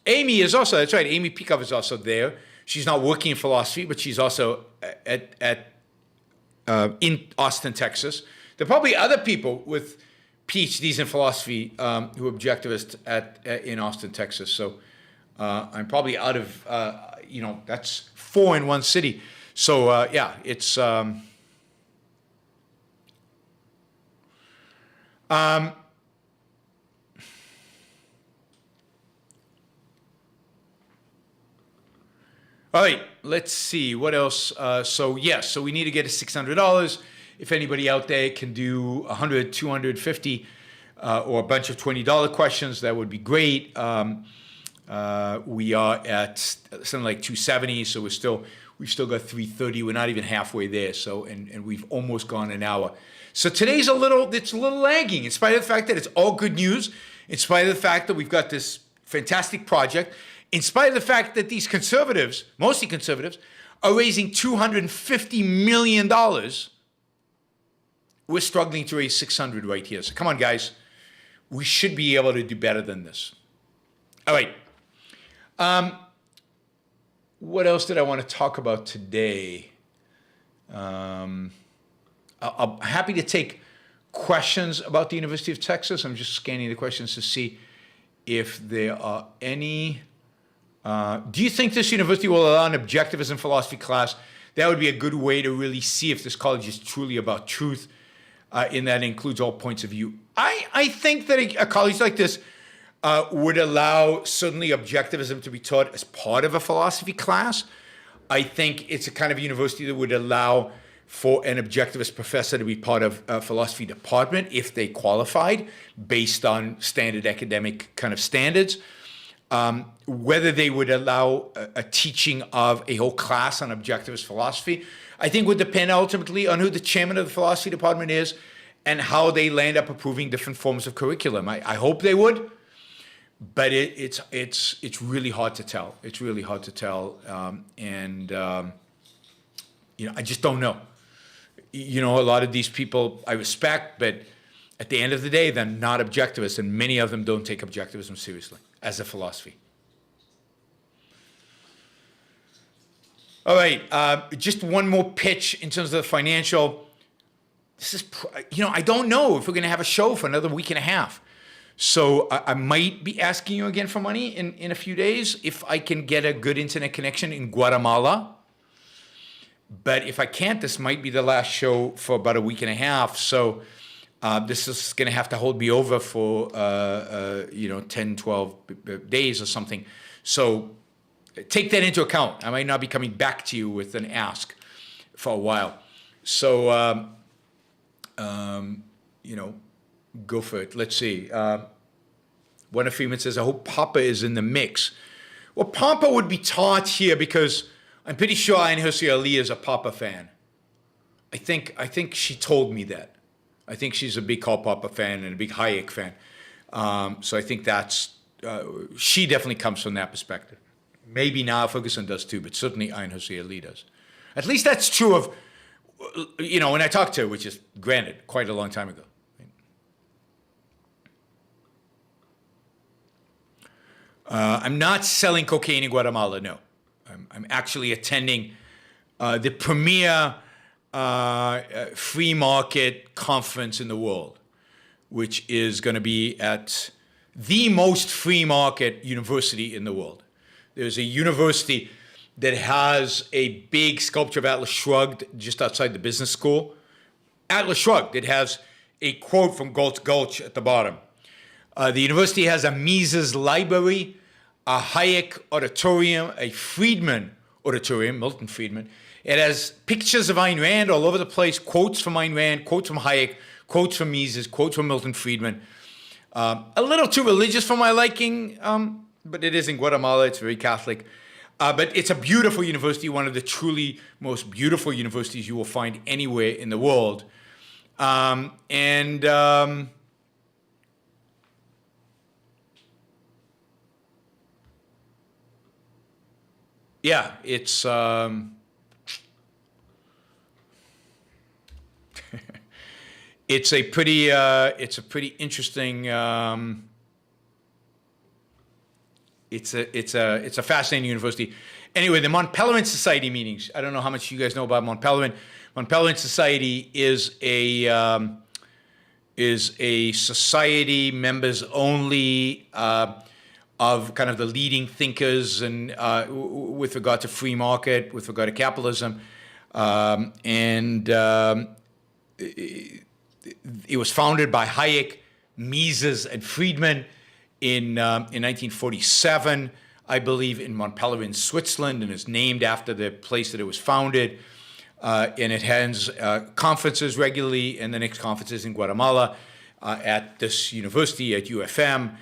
Amy is also, that's right, Amy Peikoff is also there. She's not working in philosophy, but she's also in Austin, Texas. There are probably other people with PhDs in philosophy who are objectivists in Austin, Texas. So I'm probably out of, that's 4 in one city. So it's... all right, let's see what else. So we need to get to $600. If anybody out there can do 100, 250, or a bunch of $20 questions, that would be great. We are at something like 270, so we've still got 330. We're not even halfway there. So and we've almost gone an hour. So today's it's a little lagging, in spite of the fact that it's all good news, in spite of the fact that we've got this fantastic project, in spite of the fact that these conservatives, mostly conservatives, are raising $250 million. We're struggling to raise 600 right here. So come on, guys. We should be able to do better than this. All right. What else did I want to talk about today? I'm happy to take questions about the University of Texas. I'm just scanning the questions to see if there are any. Do you think this university will allow an objectivism philosophy class? That would be a good way to really see if this college is truly about truth, in that it includes all points of view. I think that a college like this would allow certainly objectivism to be taught as part of a philosophy class. I think it's a kind of university that would allow for an objectivist professor to be part of a philosophy department if they qualified based on standard academic kind of standards. Whether they would allow a teaching of a whole class on objectivist philosophy, I think would depend ultimately on who the chairman of the philosophy department is and how they land up approving different forms of curriculum. I hope they would, but it's really hard to tell. It's really hard to tell, I just don't know. A lot of these people I respect, but at the end of the day, they're not objectivists, and many of them don't take objectivism seriously as a philosophy. All right, just one more pitch in terms of the financial. This is, I don't know if we're going to have a show for another week and a half. So I might be asking you again for money in a few days if I can get a good internet connection in Guatemala. But if I can't, this might be the last show for about a week and a half. So this is going to have to hold me over for, 10, 12 days or something. So take that into account. I might not be coming back to you with an ask for a while. So, go for it. Let's see. Wanda Freeman says, I hope Papa is in the mix. Well, Papa would be taught here because I'm pretty sure Ayn Hirsi Ali is a Papa fan. I think she told me that. I think she's a big Karl Popper fan and a big Hayek fan. So I think that's, she definitely comes from that perspective. Maybe now Ferguson does too, but certainly Ayn Hirsi Ali does. At least that's true of, when I talked to her, which is, granted, quite a long time ago. I'm not selling cocaine in Guatemala, no. I'm actually attending the premier free market conference in the world, which is going to be at the most free market university in the world. There's a university that has a big sculpture of Atlas Shrugged just outside the business school. Atlas Shrugged, it has a quote from Galt's Gulch at the bottom. The university has a Mises library, a Hayek auditorium, a Friedman auditorium, Milton Friedman. It has pictures of Ayn Rand all over the place, quotes from Ayn Rand, quotes from Hayek, quotes from Mises, quotes from Milton Friedman. A little too religious for my liking, but it is in Guatemala. It's very Catholic. But it's a beautiful university, one of the truly most beautiful universities you will find anywhere in the world. Yeah, it's it's a pretty interesting. It's a fascinating university. Anyway, the Mont Pelerin Society meetings. I don't know how much you guys know about Mont Pelerin. Mont Pelerin Society is a society members only of kind of the leading thinkers and with regard to free market, with regard to capitalism, it was founded by Hayek, Mises, and Friedman in 1947, I believe, in Mont Pelerin, Switzerland, and is named after the place that it was founded. And it has conferences regularly, and the next conference is in Guatemala at this university, at UFM.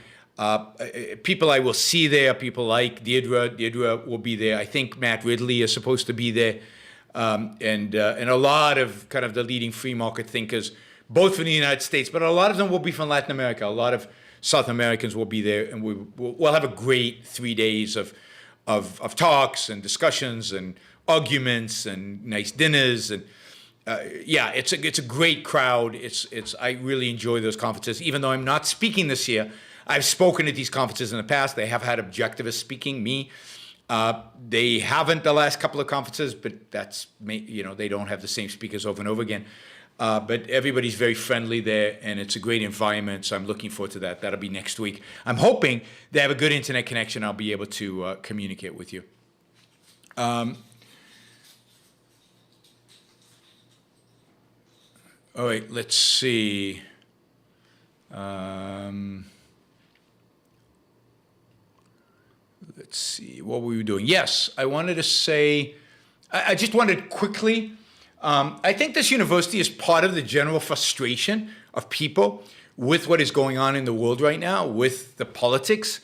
People I will see there, people like Deirdre will be there. I think Matt Ridley is supposed to be there. And a lot of kind of the leading free market thinkers, both from the United States, but a lot of them will be from Latin America. A lot of South Americans will be there, and we'll have a great 3 days of talks and discussions and arguments and nice dinners and it's a great crowd. I really enjoy those conferences. Even though I'm not speaking this year, I've spoken at these conferences in the past. They have had objectivists speaking, me. They haven't the last couple of conferences, but that's, they don't have the same speakers over and over again. But everybody's very friendly there, and it's a great environment, so I'm looking forward to that. That'll be next week. I'm hoping they have a good internet connection. I'll be able to communicate with you. All right, let's see. what were we doing? Yes, I wanted to say, I just wanted quickly, I think this university is part of the general frustration of people with what is going on in the world right now, with the politics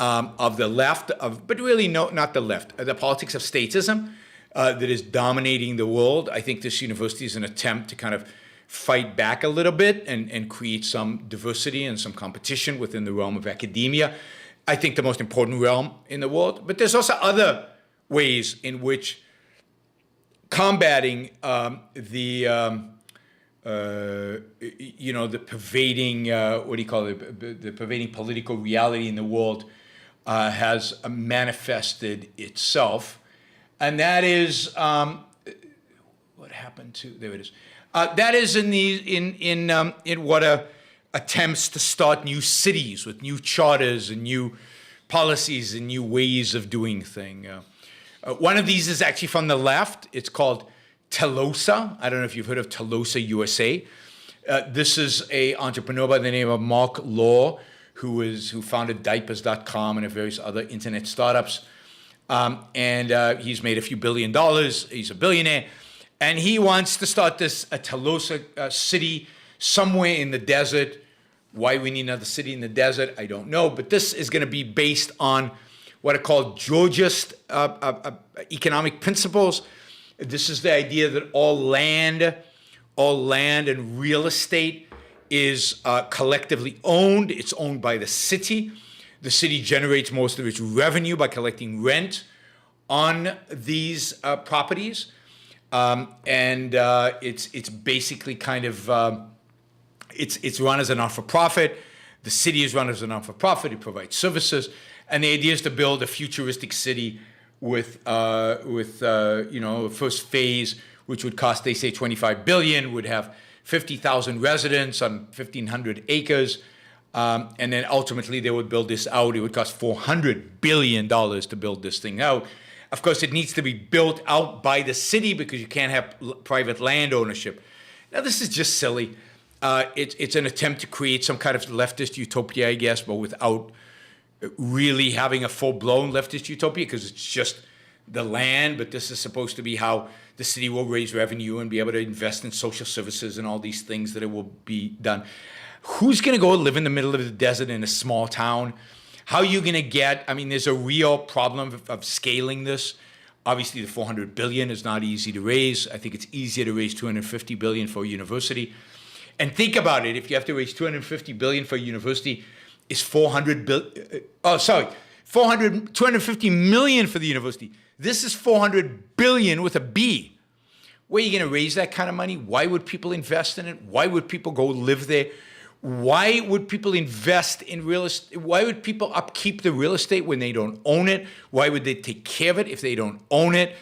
of the left, but really not the left, the politics of statism that is dominating the world. I think this university is an attempt to kind of fight back a little bit and create some diversity and some competition within the realm of academia. I think the most important realm in the world. But there's also other ways in which combating the pervading, the pervading political reality in the world has manifested itself. And that is, what happened to, there it is. That is in what attempts to start new cities with new charters and new policies and new ways of doing things. One of these is actually from the left. It's called Telosa. I don't know if you've heard of Telosa USA. This is an entrepreneur by the name of Mark Law, who founded diapers.com and various other internet startups. And he's made a few $1 billion. He's a billionaire. And he wants to start a Telosa city somewhere in the desert. Why we need another city in the desert, I don't know. But this is going to be based on what are called Georgist economic principles. This is the idea that all land and real estate is collectively owned. It's owned by the city. The city generates most of its revenue by collecting rent on these properties. It's basically kind of, it's run as a not-for-profit. The city is run as a not-for-profit. It provides services. And the idea is to build a futuristic city with first phase, which would cost, they say, $25 billion, would have 50,000 residents on 1,500 acres. And then ultimately they would build this out. It would cost $400 billion to build this thing out. Of course, it needs to be built out by the city because you can't have private land ownership. Now, this is just silly. It's an attempt to create some kind of leftist utopia, I guess, but without really having a full-blown leftist utopia because it's just the land. But this is supposed to be how the city will raise revenue and be able to invest in social services and all these things that it will be done. Who's going to go live in the middle of the desert in a small town? How are you going to get, I mean, there's a real problem of scaling this. Obviously, the $400 billion is not easy to raise. I think it's easier to raise $250 billion for a university. And think about it, if you have to raise $250 billion for a university, is $250 million for the university. This is $400 billion with a B. Where are you going to raise that kind of money? Why would people invest in it? Why would people go live there? Why would people invest in real estate? Why would people upkeep the real estate when they don't own it? Why would they take care of it if they don't own it?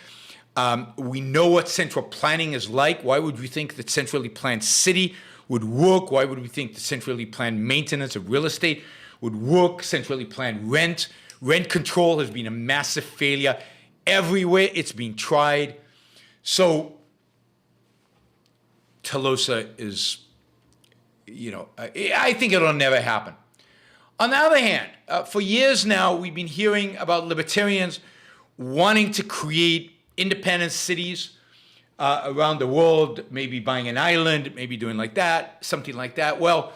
We know what central planning is like. Why would we think that centrally planned city would work? Why would we think that centrally planned maintenance of real estate would work? Centrally planned rent control has been a massive failure everywhere. It's been tried. So Telosa is, I think it'll never happen. On the other hand, for years now, we've been hearing about libertarians wanting to create independent cities around the world, maybe buying an island, maybe doing like that, something like that. Well,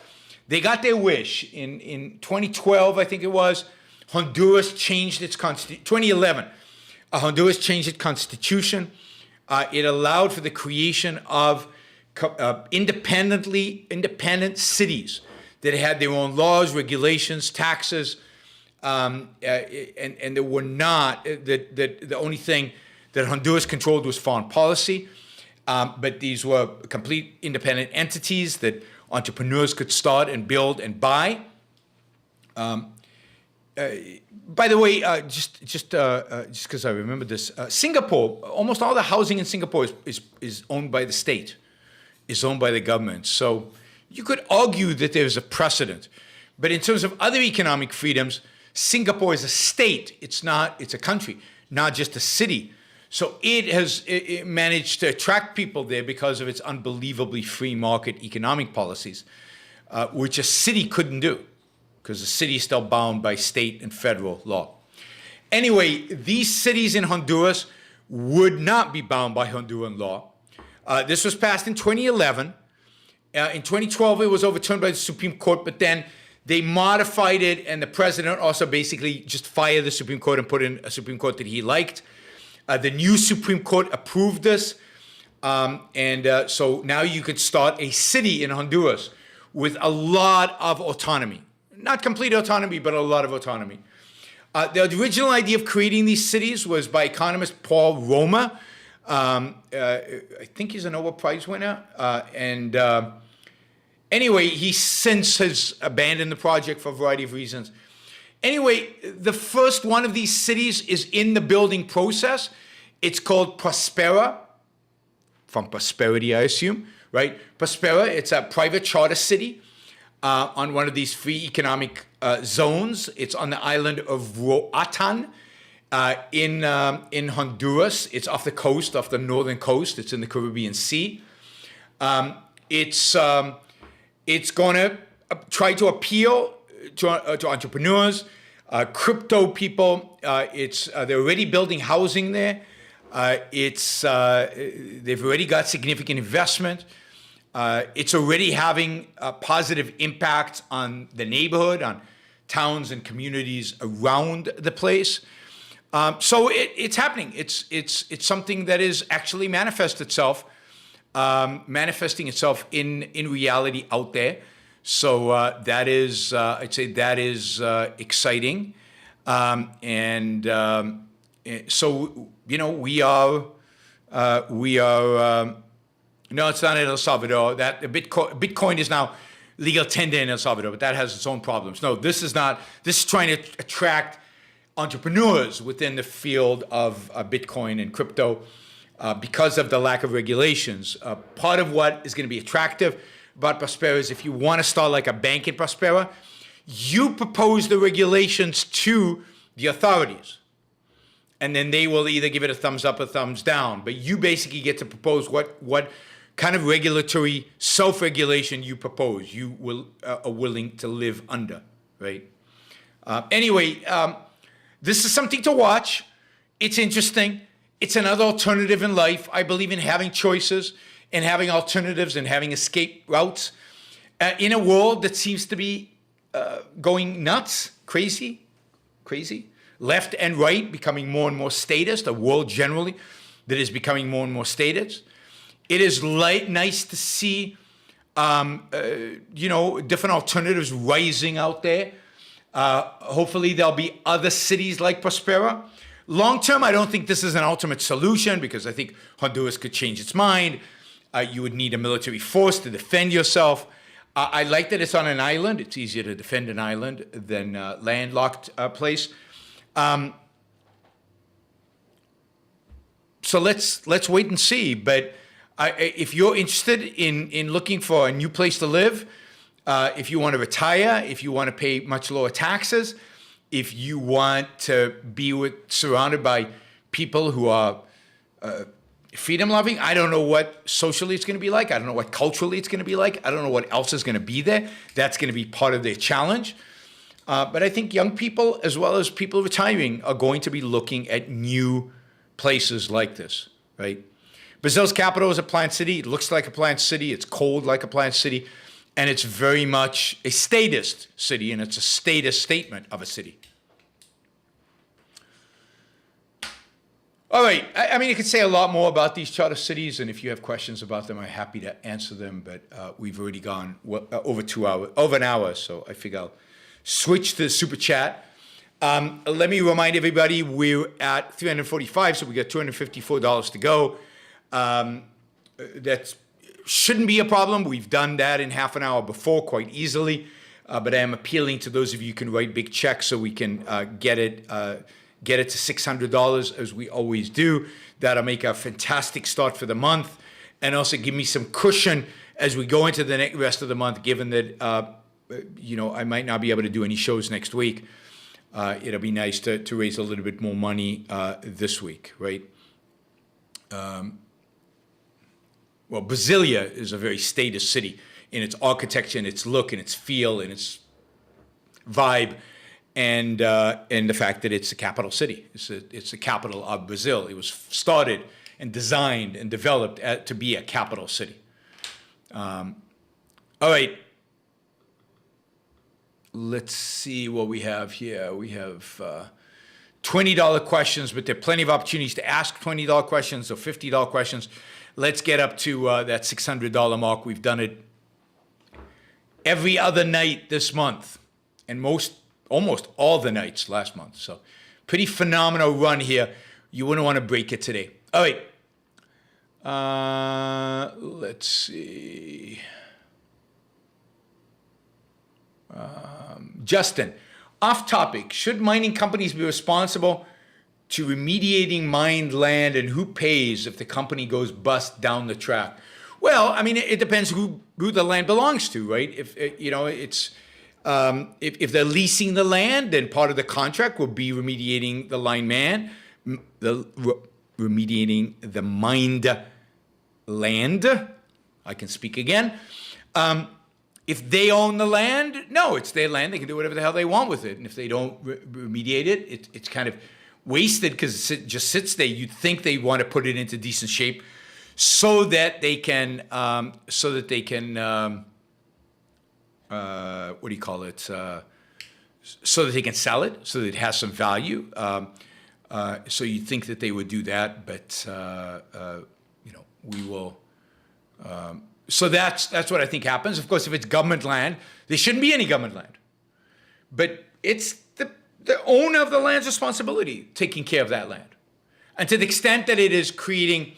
they got their wish. In 2012, I think it was, Honduras changed its constitution. 2011, Honduras changed its constitution. It allowed for the creation of independent cities that had their own laws, regulations, taxes, and there were not, the only thing that Honduras controlled was foreign policy, but these were complete independent entities that entrepreneurs could start and build and buy. By the way, just because I remember this, Singapore, almost all the housing in Singapore is owned by the state, is owned by the government. So you could argue that there's a precedent. But in terms of other economic freedoms, Singapore is a state. It's a country, not just a city. So it managed to attract people there because of its unbelievably free market economic policies, which a city couldn't do, because the city is still bound by state and federal law. Anyway, these cities in Honduras would not be bound by Honduran law. This was passed in 2011. In 2012, it was overturned by the Supreme Court, but then they modified it, and the president also basically just fired the Supreme Court and put in a Supreme Court that he liked. The new Supreme Court approved this, so now you could start a city in Honduras with a lot of autonomy. Not complete autonomy, but a lot of autonomy. The original idea of creating these cities was by economist Paul Roma. I think he's a Nobel Prize winner. Anyway, he since has abandoned the project for a variety of reasons. Anyway, the first one of these cities is in the building process. It's called Prospero, from prosperity, I assume, right? Prospero, it's a private charter city on one of these free economic zones. It's on the island of Roatan in Honduras. It's off the coast, off the northern coast. It's in the Caribbean Sea. It's going to try to appeal to entrepreneurs, crypto people. They're already building housing there. They've already got significant investment. It's already having a positive impact on the neighborhood, on towns and communities around the place. So it's happening. It's something that is actually manifesting itself in reality out there. So that is, I'd say that is exciting. So, we are, no, it's not in El Salvador. That Bitcoin is now legal tender in El Salvador, but that has its own problems. No, this is not. This is trying to attract entrepreneurs within the field of Bitcoin and crypto because of the lack of regulations. Part of what is going to be attractive about Prospero is if you want to start like a bank in Prospero, you propose the regulations to the authorities. And then they will either give it a thumbs up or thumbs down. But you basically get to propose what kind of regulatory self-regulation you propose, you are willing to live under, right? Anyway, this is something to watch. It's interesting. It's another alternative in life. I believe in having choices and having alternatives and having escape routes in a world that seems to be going nuts, crazy. Left and right becoming more and more statist, a world generally that is becoming more and more statist. It is nice to see, different alternatives rising out there. Hopefully there'll be other cities like Prospero. Long term, I don't think this is an ultimate solution because I think Honduras could change its mind. You would need a military force to defend yourself. I like that it's on an island. It's easier to defend an island than a landlocked place. So let's wait and see. But if you're interested in looking for a new place to live, if you want to retire, if you want to pay much lower taxes, if you want to be surrounded by people who are freedom loving, I don't know what socially it's going to be like. I don't know what culturally it's going to be like. I don't know what else is going to be there. That's going to be part of their challenge. But I think young people, as well as people retiring, are going to be looking at new places like this, right? Brazil's capital is a planned city. It looks like a planned city. It's cold like a planned city. And it's very much a statist city, and it's a statist statement of a city. All right. I mean, you could say a lot more about these charter cities, and if you have questions about them, I'm happy to answer them. But we've already gone over an hour, so I figure I'll switch to Super Chat. Let me remind everybody we're at 345, so we got $254 to go. That shouldn't be a problem. We've done that in half an hour before quite easily. But I am appealing to those of you who can write big checks so we can get it to $600 as we always do. That'll make a fantastic start for the month and also give me some cushion as we go into the rest of the month, given that I might not be able to do any shows next week. It'll be nice to raise a little bit more money this week, right? Well, Brasilia is a very statist city in its architecture and its look and its feel and its vibe. and the fact that it's the capital city. It's the capital of Brazil. It was started and designed and developed to be a capital city. All right. Let's see what we have here. We have $20 questions, but there are plenty of opportunities to ask $20 questions or $50 questions. Let's get up to that $600 mark. We've done it every other night this month, and almost all the nights last month. So pretty phenomenal run here. You wouldn't want to break it today. All right. Let's see. Justin, off topic. Should mining companies be responsible to remediating mined land, and who pays if the company goes bust down the track? Well, I mean, it depends who the land belongs to, right? If if they're leasing the land, then part of the contract will be remediating the remediating the mined land. I can speak again. If they own the land, no, it's their land. They can do whatever the hell they want with it. And if they don't remediate it, it's kind of wasted because it just sits there. You'd think they want to put it into decent shape so that they can, what do you call it? So that they can sell it, so that it has some value. So you'd think that they would do that, but we will. So that's what I think happens. Of course, if it's government land, there shouldn't be any government land. But it's the owner of the land's responsibility taking care of that land. And to the extent that it is creating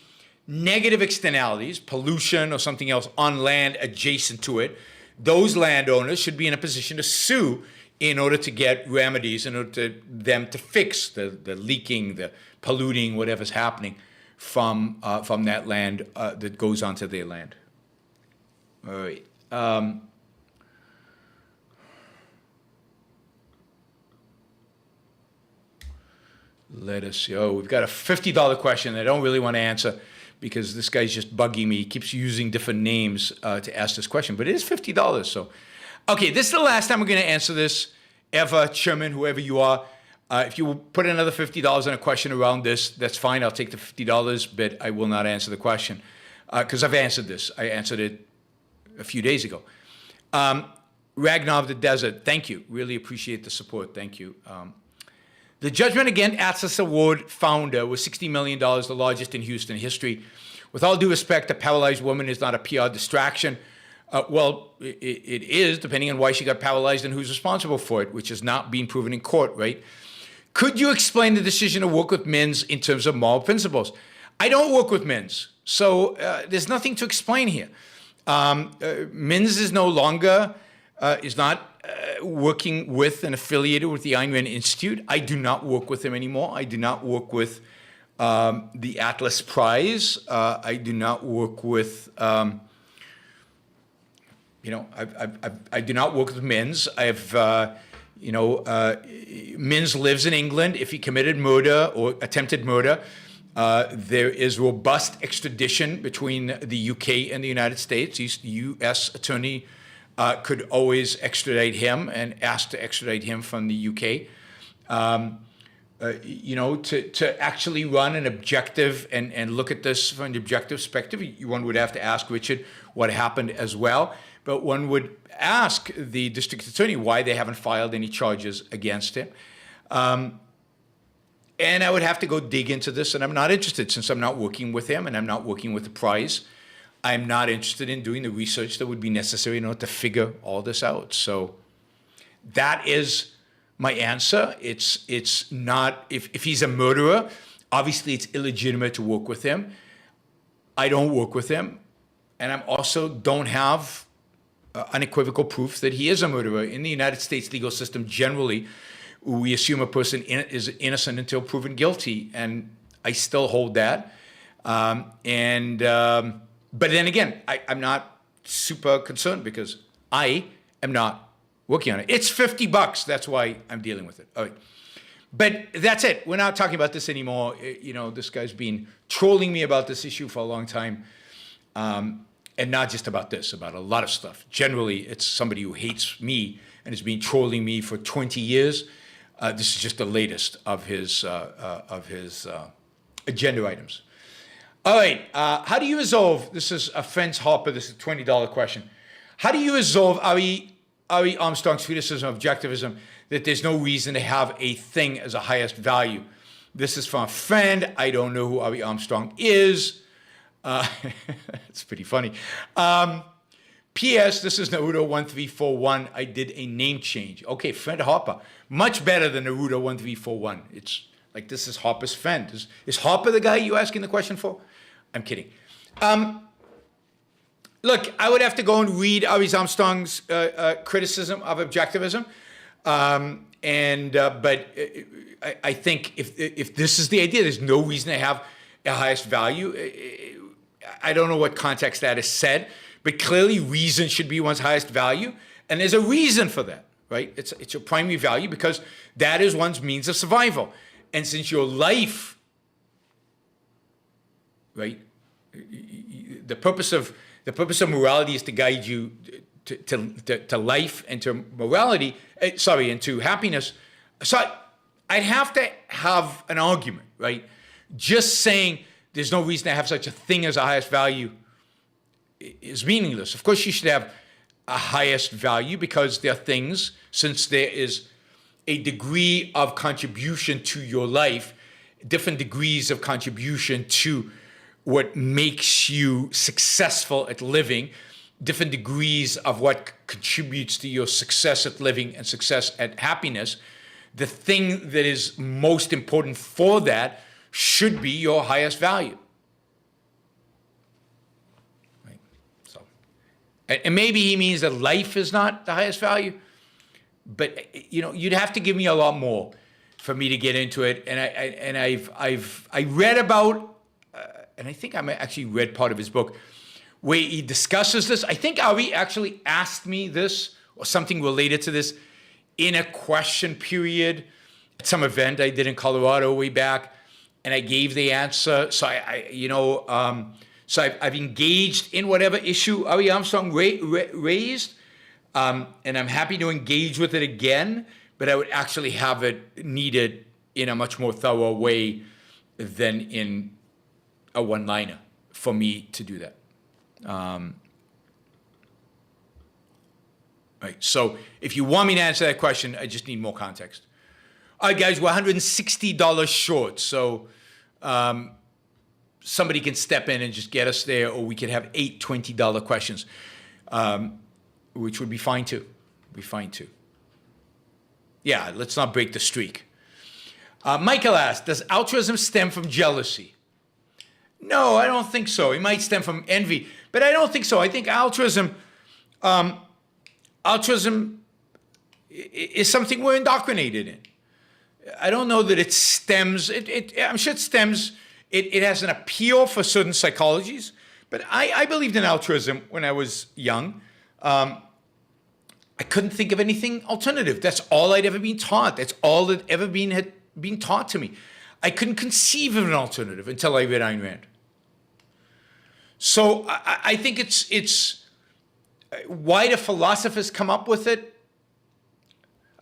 negative externalities, pollution or something else on land adjacent to it, those landowners should be in a position to sue in order to get remedies, in order to them to fix the leaking, the polluting, whatever's happening from that land that goes onto their land. All right. Let us see. Oh, we've got a $50 question that I don't really want to answer because this guy's just bugging me. He keeps using different names to ask this question, but it is $50. So, okay, this is the last time we're going to answer this ever, Chairman, whoever you are. If you will put another $50 on a question around this, that's fine. I'll take the $50, but I will not answer the question because I've answered this. I answered it a few days ago. Ragnar of the Desert, thank you. Really appreciate the support. Thank you. The judgment against Atlas Award founder was $60 million, the largest in Houston history. With all due respect, a paralyzed woman is not a PR distraction. Well, it is, depending on why she got paralyzed and who's responsible for it, which is not being proven in court, right? Could you explain the decision to work with men's in terms of moral principles? I don't work with men's, so there's nothing to explain here. Mins is no longer, is not working with and affiliated with the Ayn Rand Institute. I do not work with them anymore. I do not work with the Atlas Prize. I do not work with, I do not work with Mins. I have, Mins lives in England. If he committed murder or attempted murder, there is robust extradition between the UK and the United States. The U.S. attorney could always extradite him and ask to extradite him from the UK. To actually run an objective and look at this from an objective perspective, one would have to ask Richard what happened as well. But one would ask the district attorney why they haven't filed any charges against him. And I would have to go dig into this, and I'm not interested since I'm not working with him and I'm not working with the prize. I'm not interested in doing the research that would be necessary in order to figure all this out. So that is my answer. It's not, if he's a murderer, obviously it's illegitimate to work with him. I don't work with him. And I also don't have unequivocal proof that he is a murderer. In the United States legal system, generally, we assume a person is innocent until proven guilty, and I still hold that. But then again, I'm not super concerned because I am not working on it. It's $50. That's why I'm dealing with it. All right. But that's it. We're not talking about this anymore. This guy's been trolling me about this issue for a long time. And not just about this, about a lot of stuff. Generally, it's somebody who hates me and has been trolling me for 20 years. This is just the latest of his agenda items. All right, how do you resolve, this is a Friends Harper, this is a $20 question. How do you resolve Ari Armstrong's criticism of objectivism that there's no reason to have a thing as a highest value? This is from a friend. I don't know who Ari Armstrong is. It's pretty funny. P.S. This is Naruto1341. I did a name change. Okay, friend Harper. Much better than Naruto1341. It's like this is Harper's friend. Is Harper the guy you're asking the question for? I'm kidding. Look, I would have to go and read Ari Armstrong's criticism of objectivism. But I think if this is the idea, there's no reason to have a highest value. I don't know what context that is said, but clearly reason should be one's highest value. And there's a reason for that, right? It's a primary value because that is one's means of survival. And since your life, right, the purpose of morality is to guide you to life and to morality, and to happiness. So I'd have to have an argument, right? Just saying there's no reason to have such a thing as a highest value is meaningless. Of course, you should have a highest value because there are things, since there is a degree of contribution to your life, different degrees of contribution to what makes you successful at living, different degrees of what contributes to your success at living and success at happiness. The thing that is most important for that should be your highest value. Right? So, and maybe he means that life is not the highest value, but you'd have to give me a lot more for me to get into it. And I read about, and I think I actually read part of his book where he discusses this. I think Ari actually asked me this or something related to this in a question period at some event I did in Colorado way back, and I gave the answer. So I've engaged in whatever issue Ari Armstrong raised, and I'm happy to engage with it again, but I would actually have it needed in a much more thorough way than in a one-liner for me to do that. Right. So if you want me to answer that question, I just need more context. All right, guys, we're $160 short. So somebody can step in and just get us there, or we could have 8 $20 questions, which would be fine too. Yeah, let's not break the streak. Michael asks, does altruism stem from jealousy? No, I don't think so. It might stem from envy, but I don't think so. I think altruism is something we're indoctrinated in. I don't know that it stems. I'm sure it stems. It has an appeal for certain psychologies, but I believed in altruism when I was young. I couldn't think of anything alternative. That's all I'd ever been taught. That's all that had been taught to me. I couldn't conceive of an alternative until I read Ayn Rand. So I think it's why do philosophers come up with it?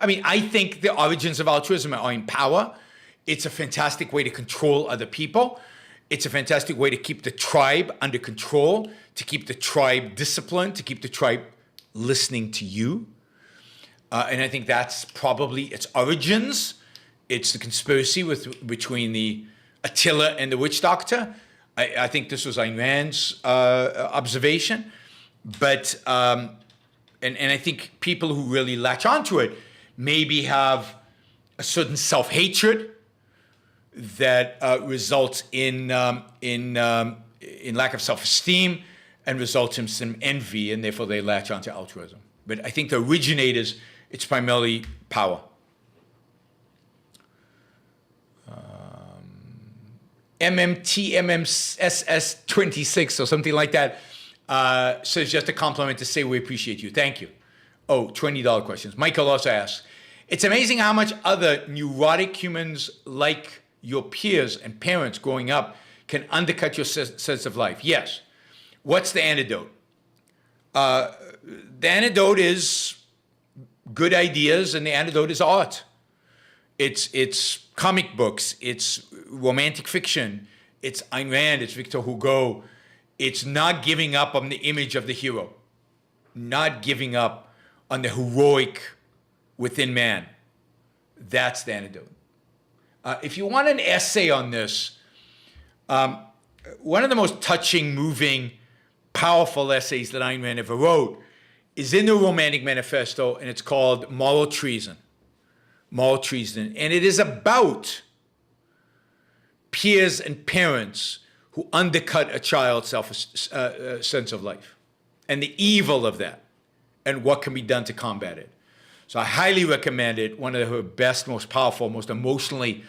I mean, I think the origins of altruism are in power. It's a fantastic way to control other people. It's a fantastic way to keep the tribe under control, to keep the tribe disciplined, to keep the tribe listening to you. And I think that's probably its origins. It's the conspiracy between the Attila and the witch doctor. I think this was Ayn Rand's observation. But, and I think people who really latch onto it maybe have a certain self-hatred that results in lack of self-esteem and results in some envy, and therefore they latch onto altruism. But I think the originators, it's primarily power. MMTMMSS26 or something like that says just a compliment to say we appreciate you. Thank you. Oh, $20 questions. Michael also asks, it's amazing how much other neurotic humans like your peers and parents growing up can undercut your sense of life. Yes. What's the antidote? The antidote is good ideas, and the antidote is art. it's comic books, it's romantic fiction, it's Ayn Rand, it's Victor Hugo. It's not giving up on the image of the hero, not giving up on the heroic within man. That's the antidote. If you want an essay on this, one of the most touching, moving, powerful essays that Ayn Rand ever wrote is in the Romantic Manifesto, and it's called Moral Treason. Moral Treason. And it is about peers and parents who undercut a child's sense of life and the evil of that and what can be done to combat it. So I highly recommend it. One of her best, most powerful, most emotionally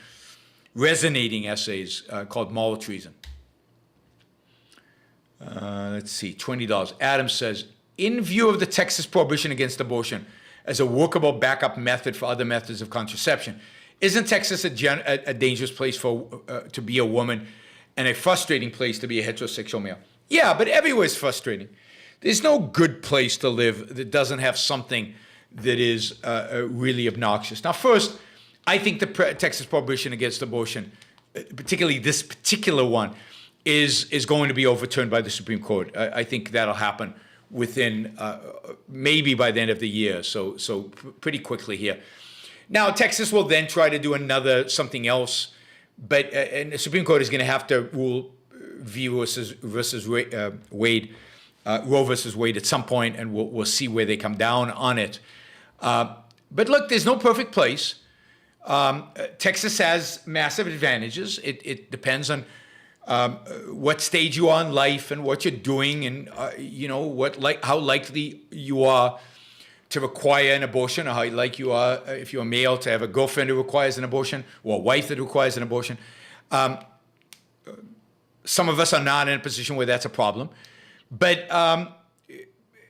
resonating essays called Moral Treason. Let's see, $20. Adam says, in view of the Texas prohibition against abortion as a workable backup method for other methods of contraception, isn't Texas a dangerous place to be a woman and a frustrating place to be a heterosexual male? Yeah, but everywhere is frustrating. There's no good place to live that doesn't have something that is really obnoxious. Now, first, I think the Texas prohibition against abortion, particularly this particular one, is going to be overturned by the Supreme Court. I think that'll happen within maybe by the end of the year, so pretty quickly here. Now, Texas will then try to do something else, but and the Supreme Court is going to have to rule Roe versus Wade at some point, and we'll see where they come down on it. But look, there's no perfect place. Texas has massive advantages. It depends on what stage you are in life and what you're doing, and how likely you are to require an abortion, or how like you are if you're a male to have a girlfriend who requires an abortion or a wife that requires an abortion. Some of us are not in a position where that's a problem, but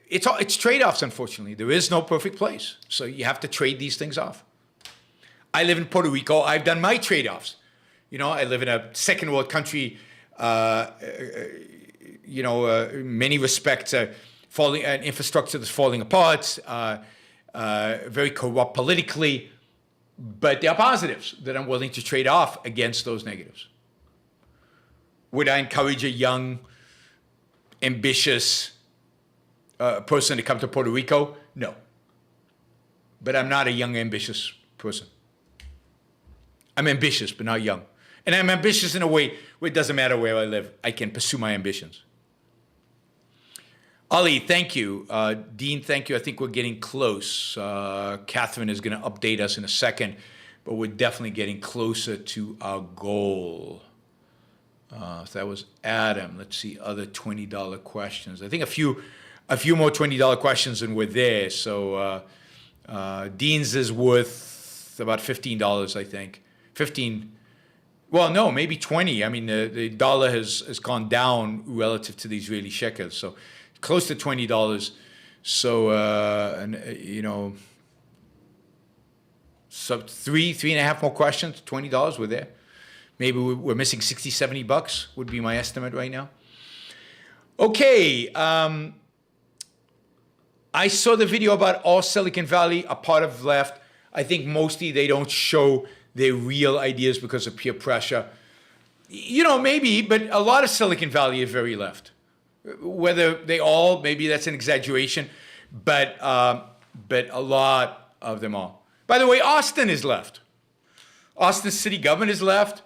it's trade-offs. Unfortunately, there is no perfect place, so you have to trade these things off. I live in Puerto Rico. I've done my trade-offs. I live in a second world country. Many respects, infrastructure that's falling apart, very corrupt politically, but there are positives that I'm willing to trade off against those negatives. Would I encourage a young, ambitious person to come to Puerto Rico? No. But I'm not a young, ambitious person. I'm ambitious, but not young. And I'm ambitious in a way where it doesn't matter where I live. I can pursue my ambitions. Ali, thank you. Dean, thank you. I think we're getting close. Catherine is going to update us in a second, but we're definitely getting closer to our goal. So that was Adam. Let's see, other $20 questions. I think a few more $20 questions and we're there. So Dean's is worth about $15, I think. 15. Well, no, maybe 20. I mean, the dollar has gone down relative to the Israeli shekel, so close to $20. So, so three and a half more questions, $20, we're there. Maybe we're missing 60, 70 bucks would be my estimate right now. Okay. I saw the video about all Silicon Valley, a part of left. I think mostly they don't show their real ideas because of peer pressure. Maybe, but a lot of Silicon Valley is very left. Whether they all, maybe that's an exaggeration, but a lot of them are. By the way, Austin is left. Austin city government is left.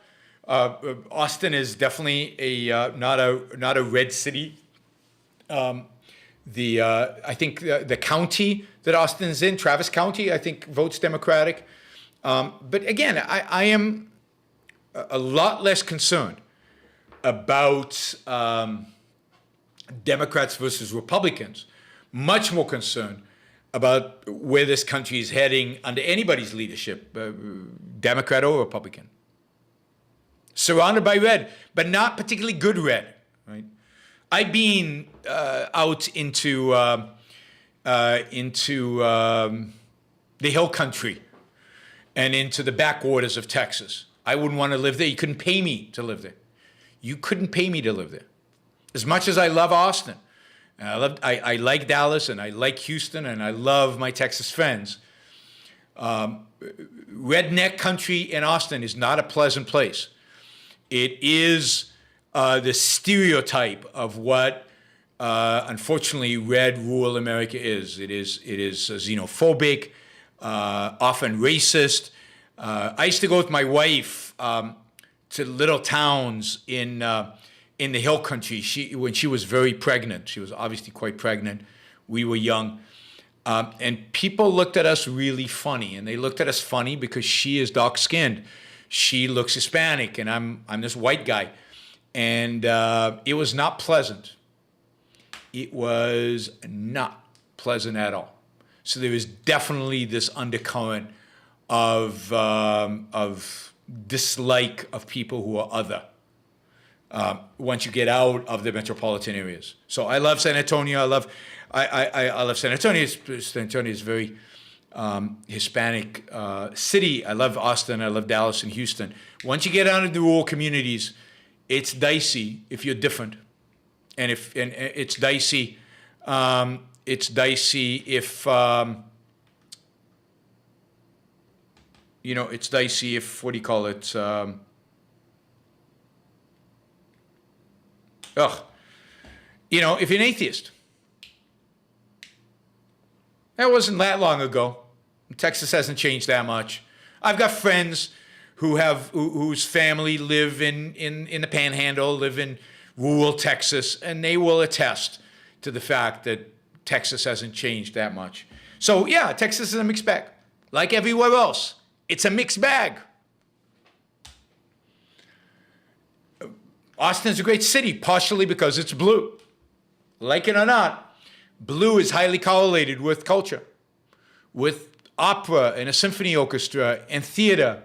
Austin is definitely not a red city. I think the county that Austin's in, Travis County, I think votes Democratic. But again, I am a lot less concerned about Democrats versus Republicans, much more concerned about where this country is heading under anybody's leadership, Democrat or Republican. Surrounded by red, but not particularly good red, right? I've been out into the hill country and into the backwaters of Texas. I wouldn't want to live there. You couldn't pay me to live there. You couldn't pay me to live there. As much as I love Austin, and I like Dallas, and I like Houston, and I love my Texas friends, Redneck country in Austin is not a pleasant place. It is the stereotype of what, unfortunately, red rural America is. It is xenophobic, often racist. I used to go with my wife to little towns in the hill country. When she was very pregnant, she was obviously quite pregnant. We were young. And people looked at us really funny, and they looked at us funny because she is dark-skinned. She looks Hispanic, and I'm this white guy. And it was not pleasant. It was not pleasant at all. So there is definitely this undercurrent of dislike of people who are other once you get out of the metropolitan areas. So I love San Antonio. I love San Antonio. San Antonio is a very Hispanic city. I love Austin. I love Dallas and Houston. Once you get out into the rural communities, it's dicey if you're different, and it's dicey. It's dicey if it's dicey if, what do you call it? If you're an atheist. That wasn't that long ago. Texas hasn't changed that much. I've got friends whose family live in the Panhandle, live in rural Texas, and they will attest to the fact that Texas hasn't changed that much. So yeah, Texas is a mixed bag. Like everywhere else, it's a mixed bag. Austin's a great city, partially because it's blue. Like it or not, blue is highly correlated with culture, with opera and a symphony orchestra and theater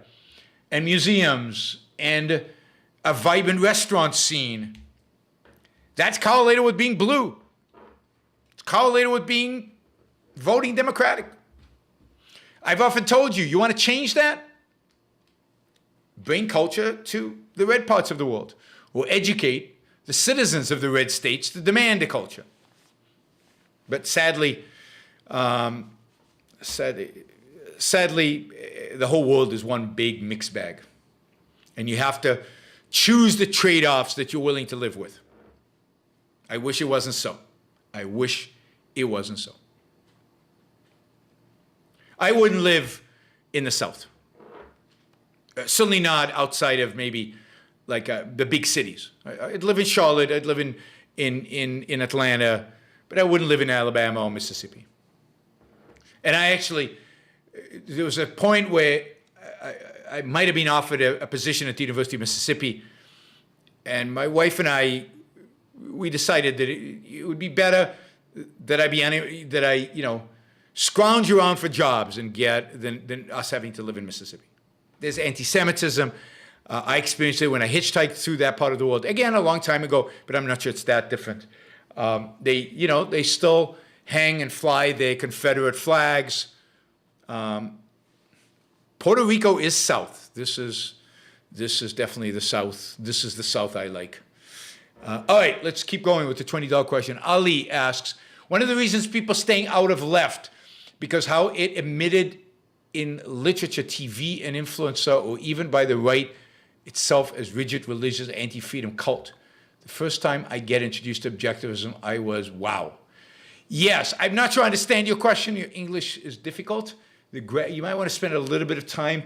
and museums and a vibrant restaurant scene. That's correlated with being blue. It's correlated with being voting Democratic. I've often told you, you want to change that? Bring culture to the red parts of the world, or educate the citizens of the red states to demand a culture. But sadly, the whole world is one big mixed bag. And you have to choose the trade-offs that you're willing to live with. I wish it wasn't so. I wish it wasn't so. I wouldn't live in the South. Certainly not outside of maybe like the big cities. I'd live in Charlotte. I'd live in Atlanta. But I wouldn't live in Alabama or Mississippi. And there was a point where I might have been offered a position at the University of Mississippi, and my wife and we decided that it would be better that I scrounge around for jobs and than us having to live in Mississippi. There's anti-Semitism. I experienced it when I hitchhiked through that part of the world. Again, a long time ago, but I'm not sure it's that different. They still hang and fly their Confederate flags. Puerto Rico is South. This is definitely the South. This is the South I like. All right, let's keep going with the $20 question. Ali asks, one of the reasons people staying out of left, because how it emitted in literature, TV, and influencer, or even by the right itself as rigid, religious, anti-freedom cult. The first time I get introduced to objectivism, I was, wow. Yes, I'm not sure I understand your question. Your English is difficult. You might want to spend a little bit of time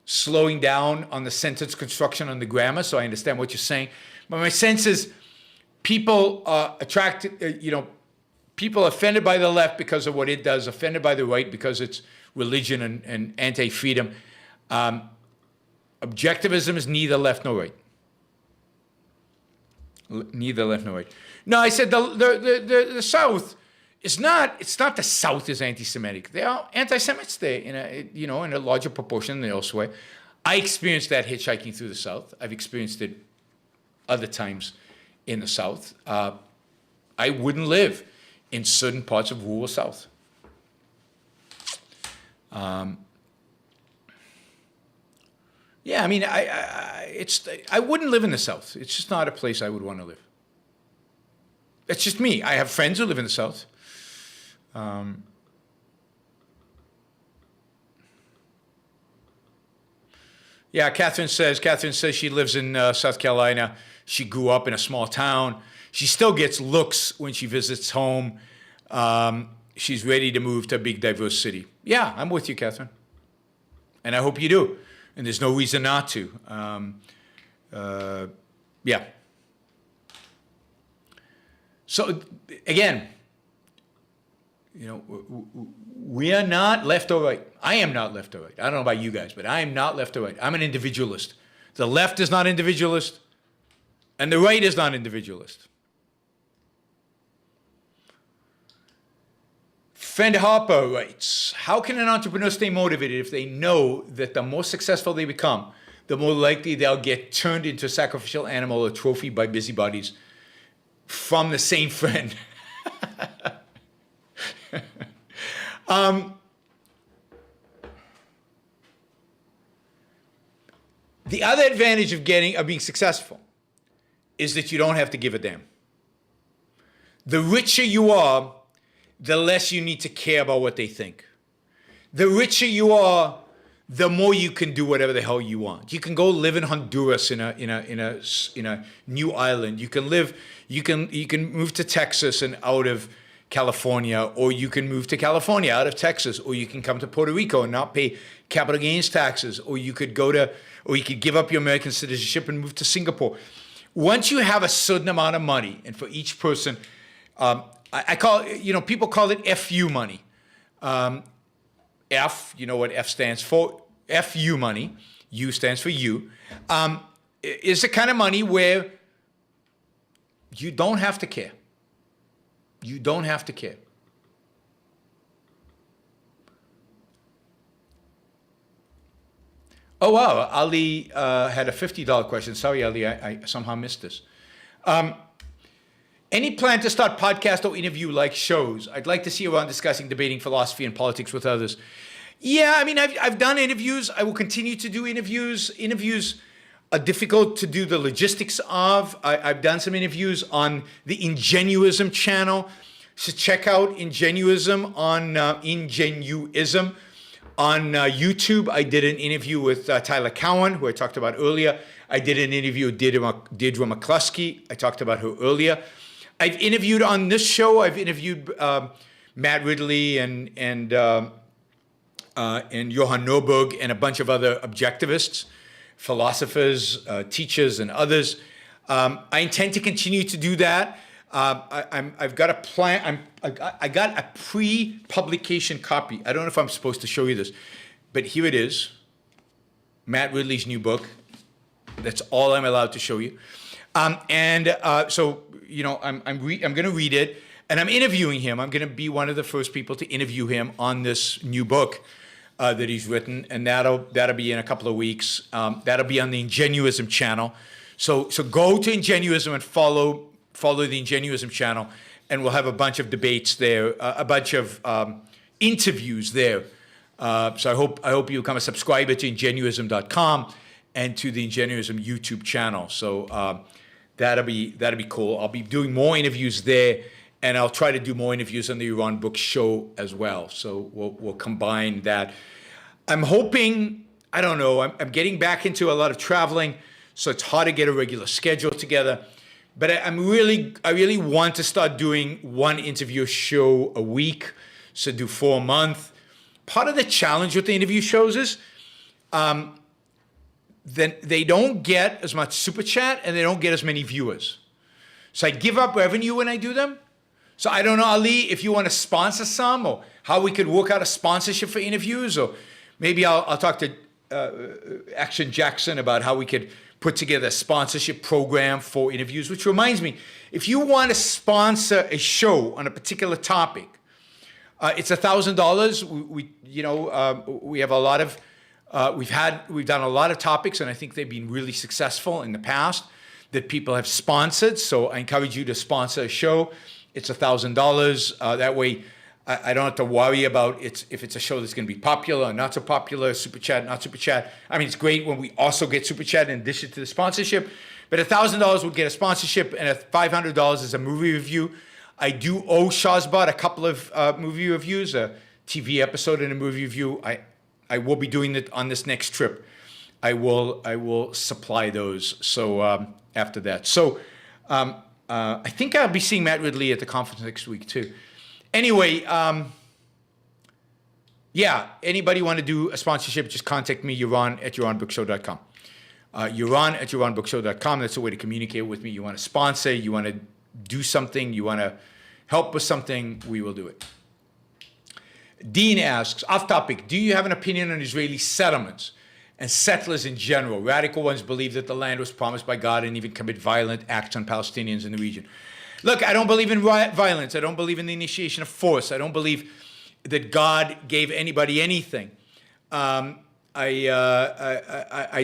slowing down on the sentence construction on the grammar so I understand what you're saying. But my sense is people are attracted, people offended by the left because of what it does, offended by the right because it's religion and anti-freedom. Objectivism is neither left nor right. Neither left nor right. No, I said the South is not. It's not the South is anti-Semitic. They are anti-Semites there in a larger proportion than elsewhere. I experienced that hitchhiking through the South. I've experienced it other times in the South. I wouldn't live in certain parts of rural South. Yeah, I mean, I wouldn't live in the South. It's just not a place I would want to live. That's just me. I have friends who live in the South. Yeah, Catherine says she lives in South Carolina. She grew up in a small town. She still gets looks when she visits home. She's ready to move to a big, diverse city. Yeah, I'm with you, Catherine. And I hope you do. And there's no reason not to. Yeah. So, again, you know, we are not left or right. I am not left or right. I don't know about you guys, but I am not left or right. I'm an individualist. The left is not individualist, and the right is not individualist. Friend Harper writes, how can an entrepreneur stay motivated if they know that the more successful they become, the more likely they'll get turned into a sacrificial animal or trophy by busybodies from the same friend? The other advantage of being successful is that you don't have to give a damn. The richer you are, the less you need to care about what they think. The richer you are, the more you can do whatever the hell you want. You can go live in Honduras in a new island. You can move to Texas and out of California, or you can move to California out of Texas, or you can come to Puerto Rico and not pay capital gains taxes, or you could give up your American citizenship and move to Singapore. Once you have a certain amount of money, and for each person, I call it, people call it FU money. F, you know what F stands for? FU money. U stands for you. Is the kind of money where you don't have to care. You don't have to care. Oh, wow. Ali had a $50 question. Sorry, Ali, I somehow missed this. Any plan to start podcast or interview-like shows? I'd like to see you on discussing, debating philosophy and politics with others. Yeah, I mean, I've done interviews. I will continue to do interviews. Interviews are difficult to do the logistics of. I've done some interviews on the Ingenuism channel. So check out Ingenuism on Ingenuism on YouTube. I did an interview with Tyler Cowen, who I talked about earlier. I did an interview with Deirdre McCluskey. I talked about her earlier. I've interviewed on this show. I've interviewed Matt Ridley and Johan Norberg and a bunch of other objectivists, philosophers, teachers, and others. I intend to continue to do that. I've got a plan. I got a pre-publication copy. I don't know if I'm supposed to show you this, but here it is. Matt Ridley's new book. That's all I'm allowed to show you. So I'm going to read it, and I'm interviewing him. I'm going to be one of the first people to interview him on this new book that he's written, and that'll be in a couple of weeks. That'll be on the Ingenuism channel. So go to Ingenuism and follow the Ingenuism channel, and we'll have a bunch of debates there, a bunch of interviews there. So I hope you become a subscriber to Ingenuism.com and to the Ingenuism YouTube channel. So that'll be cool. I'll be doing more interviews there, and I'll try to do more interviews on the Yaron Brook Show as well. So we'll combine that. I'm hoping, I don't know, I'm getting back into a lot of traveling, so it's hard to get a regular schedule together. But I really want to start doing one interview show a week, so do 4 a month. Part of the challenge with the interview shows is then they don't get as much super chat and they don't get as many viewers. So I give up revenue when I do them. So I don't know, Ali, if you want to sponsor some, or how we could work out a sponsorship for interviews, or maybe I'll talk to Action Jackson about how we could put together a sponsorship program for interviews. Which reminds me, if you want to sponsor a show on a particular topic, it's $1,000. We have a lot of we've done a lot of topics, and I think they've been really successful in the past that people have sponsored. So I encourage you to sponsor a show. It's $1,000. That way, I don't have to worry about if it's a show that's going to be popular or not so popular, super chat, not super chat. I mean, it's great when we also get super chat in addition to the sponsorship, but $1,000 would get a sponsorship, and $500 is a movie review. I do owe Shazbot a couple of movie reviews, a TV episode and a movie review. I will be doing it on this next trip. I will supply those. So after that, so I think I'll be seeing Matt Ridley at the conference next week too. Anyway, yeah. Anybody want to do a sponsorship? Just contact me, Yaron at YaronBrookShow.com. Yaron at YaronBrookShow.com. That's a way to communicate with me. You want to sponsor? You want to do something? You want to help with something? We will do it. Dean asks, off topic, do you have an opinion on Israeli settlements and settlers in general? Radical ones believe that the land was promised by God and even commit violent acts on Palestinians in the region. Look, I don't believe in violence. I don't believe in the initiation of force. I don't believe that God gave anybody anything. I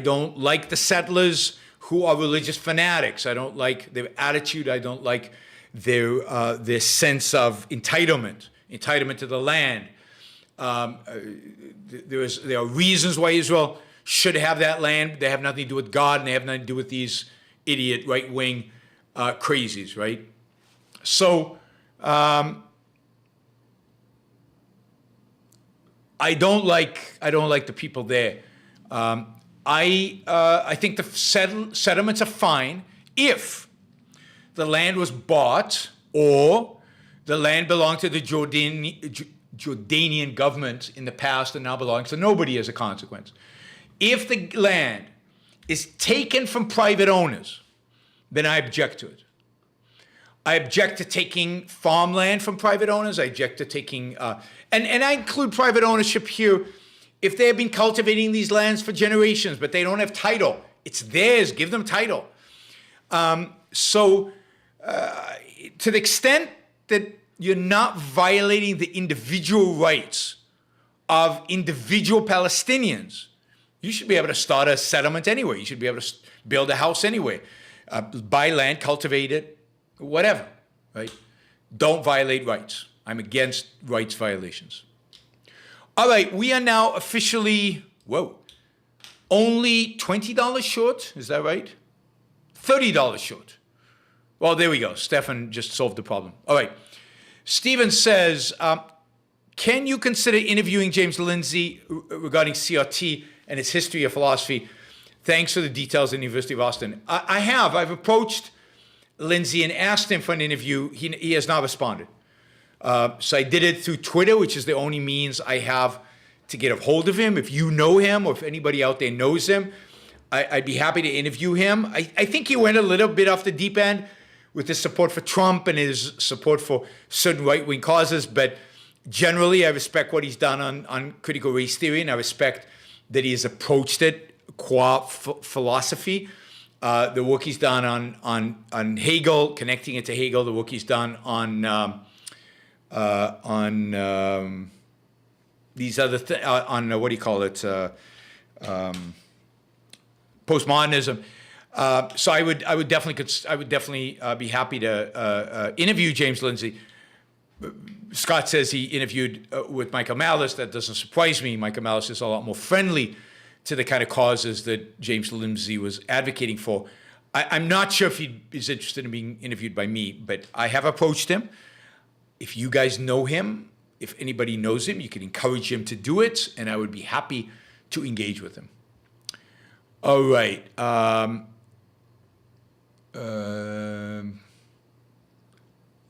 don't like the settlers who are religious fanatics. I don't like their attitude. I don't like their sense of entitlement to the land. There are reasons why Israel should have that land. They have nothing to do with God, and they have nothing to do with these idiot right-wing crazies, right? So I don't like the people there. I think the settlements are fine if the land was bought or the land belonged to the Jordanian government in the past and now belongs to nobody as a consequence. If the land is taken from private owners, then I object to it. I object to taking farmland from private owners. I object to taking, and I include private ownership here. If they have been cultivating these lands for generations, but they don't have title, it's theirs, give them title. To the extent that you're not violating the individual rights of individual Palestinians, you should be able to start a settlement anywhere. You should be able to build a house anywhere, buy land, cultivate it, whatever, right? Don't violate rights. I'm against rights violations. All right, we are now officially, only $20 short, is that right? $30 short. Well, there we go. Stefan just solved the problem. All right. Stephen says, can you consider interviewing James Lindsay regarding CRT and its history of philosophy? Thanks for the details in the University of Austin. I have. I've approached Lindsay and asked him for an interview. He has not responded. So I did it through Twitter, which is the only means I have to get a hold of him. If you know him or if anybody out there knows him, I'd be happy to interview him. I think he went a little bit off the deep end with his support for Trump and his support for certain right-wing causes, but generally I respect what he's done on critical race theory, and I respect that he has approached it qua philosophy. The work he's done on Hegel, connecting it to Hegel, the work he's done on these other things, on what do you call it, postmodernism. So I would definitely be happy to interview James Lindsay. Scott says he interviewed with Michael Malice. That doesn't surprise me. Michael Malice is a lot more friendly to the kind of causes that James Lindsay was advocating for. I'm not sure if he is interested in being interviewed by me, but I have approached him. If you guys know him, if anybody knows him, you can encourage him to do it, and I would be happy to engage with him. All right.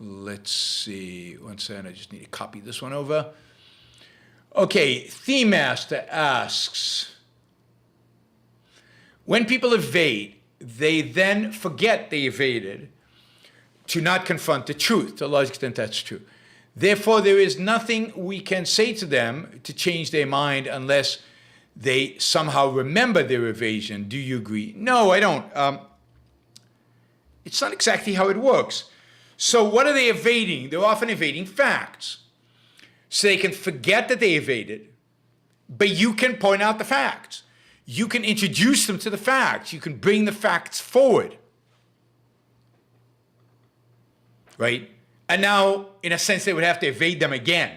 Let's see. One second. I just need to copy this one over. Okay. Theme Master asks, when people evade, they then forget they evaded to not confront the truth. To a large extent, that's true. Therefore, there is nothing we can say to them to change their mind unless they somehow remember their evasion. Do you agree? No, I don't. It's not exactly how it works. So what are they evading? They're often evading facts. So they can forget that they evaded, but you can point out the facts. You can introduce them to the facts. You can bring the facts forward. Right? And now, in a sense, they would have to evade them again.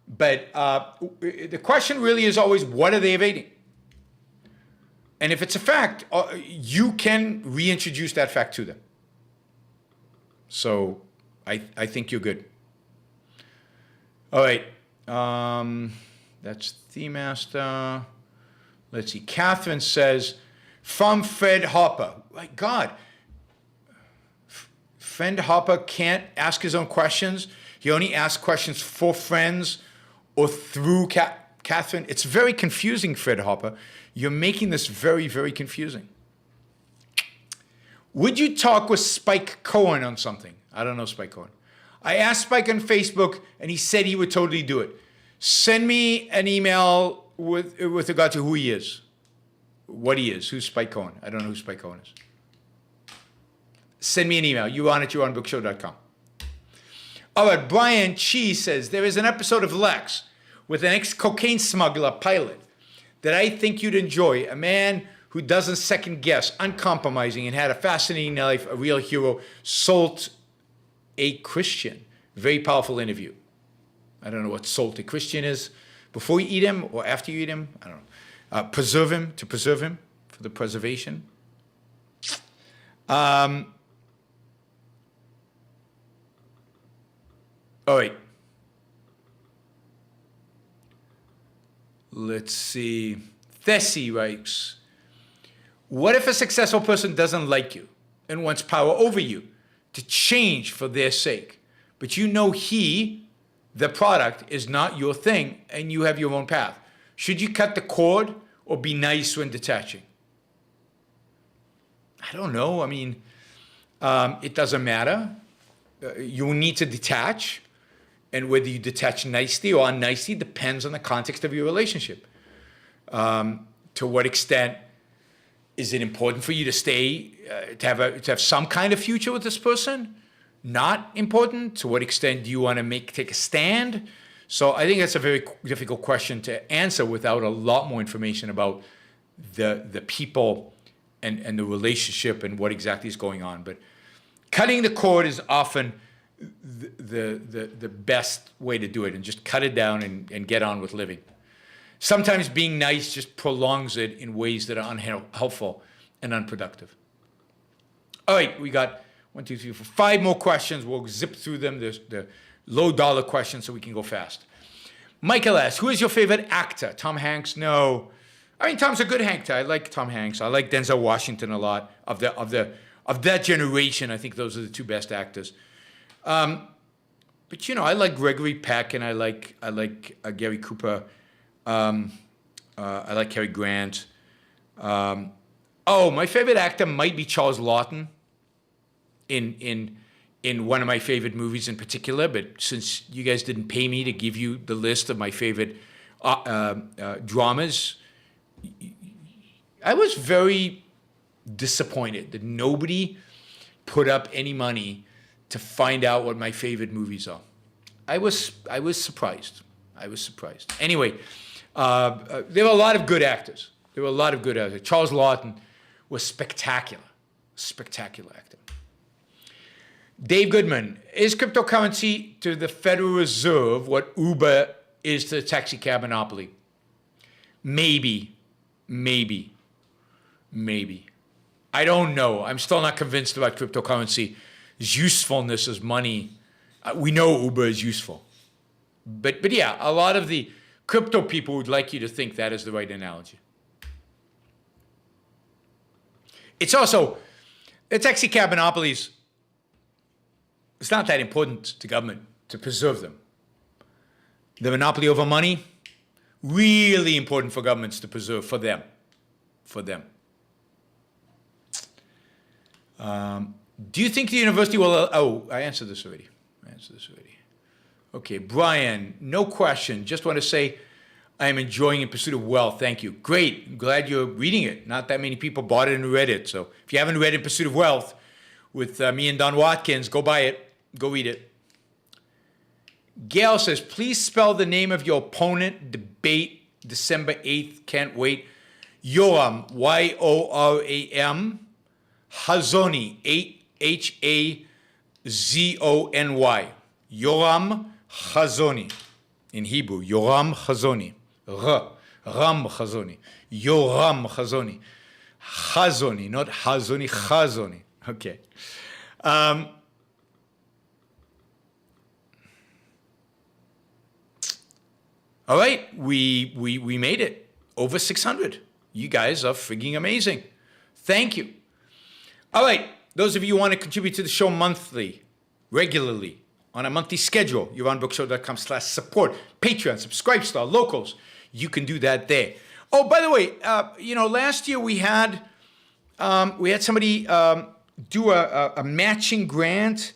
But the question really is always, what are they evading? And if it's a fact, you can reintroduce that fact to them. So I think you're good. All right. That's Theme Master. Let's see. Catherine says, from Fred Harper. My God. Fred Harper can't ask his own questions. He only asks questions for friends or through Catherine. It's very confusing, Fred Harper. You're making this very, very confusing. Would you talk with Spike Cohen on something? I don't know Spike Cohen. I asked Spike on Facebook, and he said he would totally do it. Send me an email with regard to who he is, what he is, who's Spike Cohen. I don't know who Spike Cohen is. Send me an email, Yaron@YaronBrookShow.com. All right, Brian Chi says, there is an episode of Lex with an ex-cocaine smuggler pilot that I think you'd enjoy. A man who doesn't second guess, uncompromising, and had a fascinating life, a real hero, sold a Christian. Very powerful interview. I don't know what salt a Christian is. Before you eat him or after you eat him, I don't know. Preserve him, to preserve him, for the preservation. All right. Let's see. Thessie writes, what if a successful person doesn't like you and wants power over you to change for their sake, but you know the product is not your thing and you have your own path? Should you cut the cord or be nice when detaching? I don't know. I mean, it doesn't matter. You need to detach, and whether you detach nicely or unnicely depends on the context of your relationship. To what extent is it important for you to stay, to have some kind of future with this person? Not important. To what extent do you want to take a stand? So I think that's a very difficult question to answer without a lot more information about the people and the relationship and what exactly is going on. But cutting the cord is often the best way to do it, and just cut it down and get on with living. Sometimes being nice just prolongs it in ways that are unhelpful and unproductive. All right, we got 1, 2, 3, 4, 5 more questions. We'll zip through them. The low dollar questions so we can go fast. Michael asks, who is your favorite actor? Tom Hanks? No. I mean, Tom's a good actor. I like Tom Hanks. I like Denzel Washington a lot. Of that generation, I think those are the two best actors. But I like Gregory Peck, and I like Gary Cooper. I like Cary Grant. My favorite actor might be Charles Laughton in one of my favorite movies in particular. But since you guys didn't pay me to give you the list of my favorite dramas, I was very disappointed that nobody put up any money to find out what my favorite movies are. I was surprised. Anyway, there were a lot of good actors. Charles Laughton was spectacular actor. Dave Goodman, is cryptocurrency to the Federal Reserve what Uber is to the taxi cab monopoly? Maybe. I don't know. I'm still not convinced about cryptocurrency's usefulness as money. We know Uber is useful. But yeah, a lot of the crypto people would like you to think that is the right analogy. It's also, the taxi cab monopolies, it's not that important to government to preserve them. The monopoly over money, really important for governments to preserve for them. Do you think the university will, I answered this already. Okay, Brian, no question. Just want to say I am enjoying In Pursuit of Wealth. Thank you. Great. I'm glad you're reading it. Not that many people bought it and read it. So if you haven't read In Pursuit of Wealth with me and Don Watkins, go buy it. Go read it. Gail says, please spell the name of your opponent. Debate December 8th. Can't wait. Yoram, Y-O-R-A-M. Hazony, H-A-Z-O-N-Y. Yoram Hazony. In Hebrew, Yoram Hazony. Ram Hazony. Yoram Hazony. Hazony, not Hazony, Hazony. Okay. All right, we made it. Over 600. You guys are freaking amazing. Thank you. All right. Those of you who want to contribute to the show monthly, regularly, on a monthly schedule, YaronBrookShow.com/support, Patreon, Subscribe Star, Locals. You can do that there. Oh, by the way, last year we had somebody do a matching grant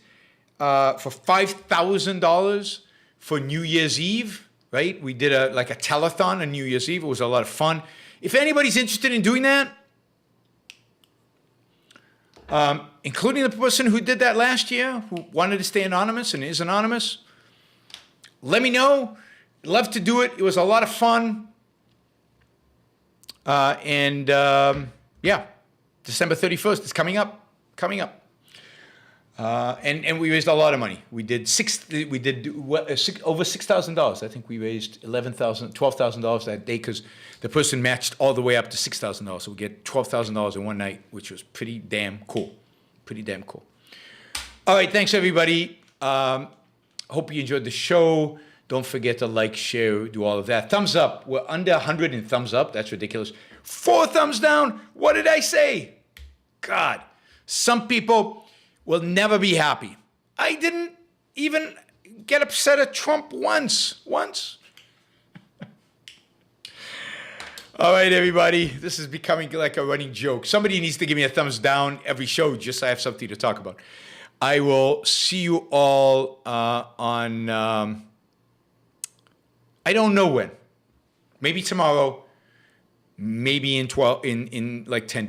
for $5,000 for New Year's Eve, right? We did a telethon on New Year's Eve. It was a lot of fun. If anybody's interested in doing that, including the person who did that last year, who wanted to stay anonymous and is anonymous, let me know. Love to do it. It was a lot of fun. December 31st is coming up. And we raised a lot of money. We did over $6,000. I think we raised $12,000 that day because the person matched all the way up to $6,000. So we get $12,000 in one night, which was pretty damn cool. All right, thanks everybody. Hope you enjoyed the show. Don't forget to like, share, do all of that. Thumbs up. We're under 100 in thumbs up. That's ridiculous. 4 thumbs down. What did I say? God, some people will never be happy. I didn't even get upset at Trump once. All right, everybody. This is becoming like a running joke. Somebody needs to give me a thumbs down every show just so I have something to talk about. I will see you all on, I don't know when. Maybe tomorrow. Maybe in 10 days.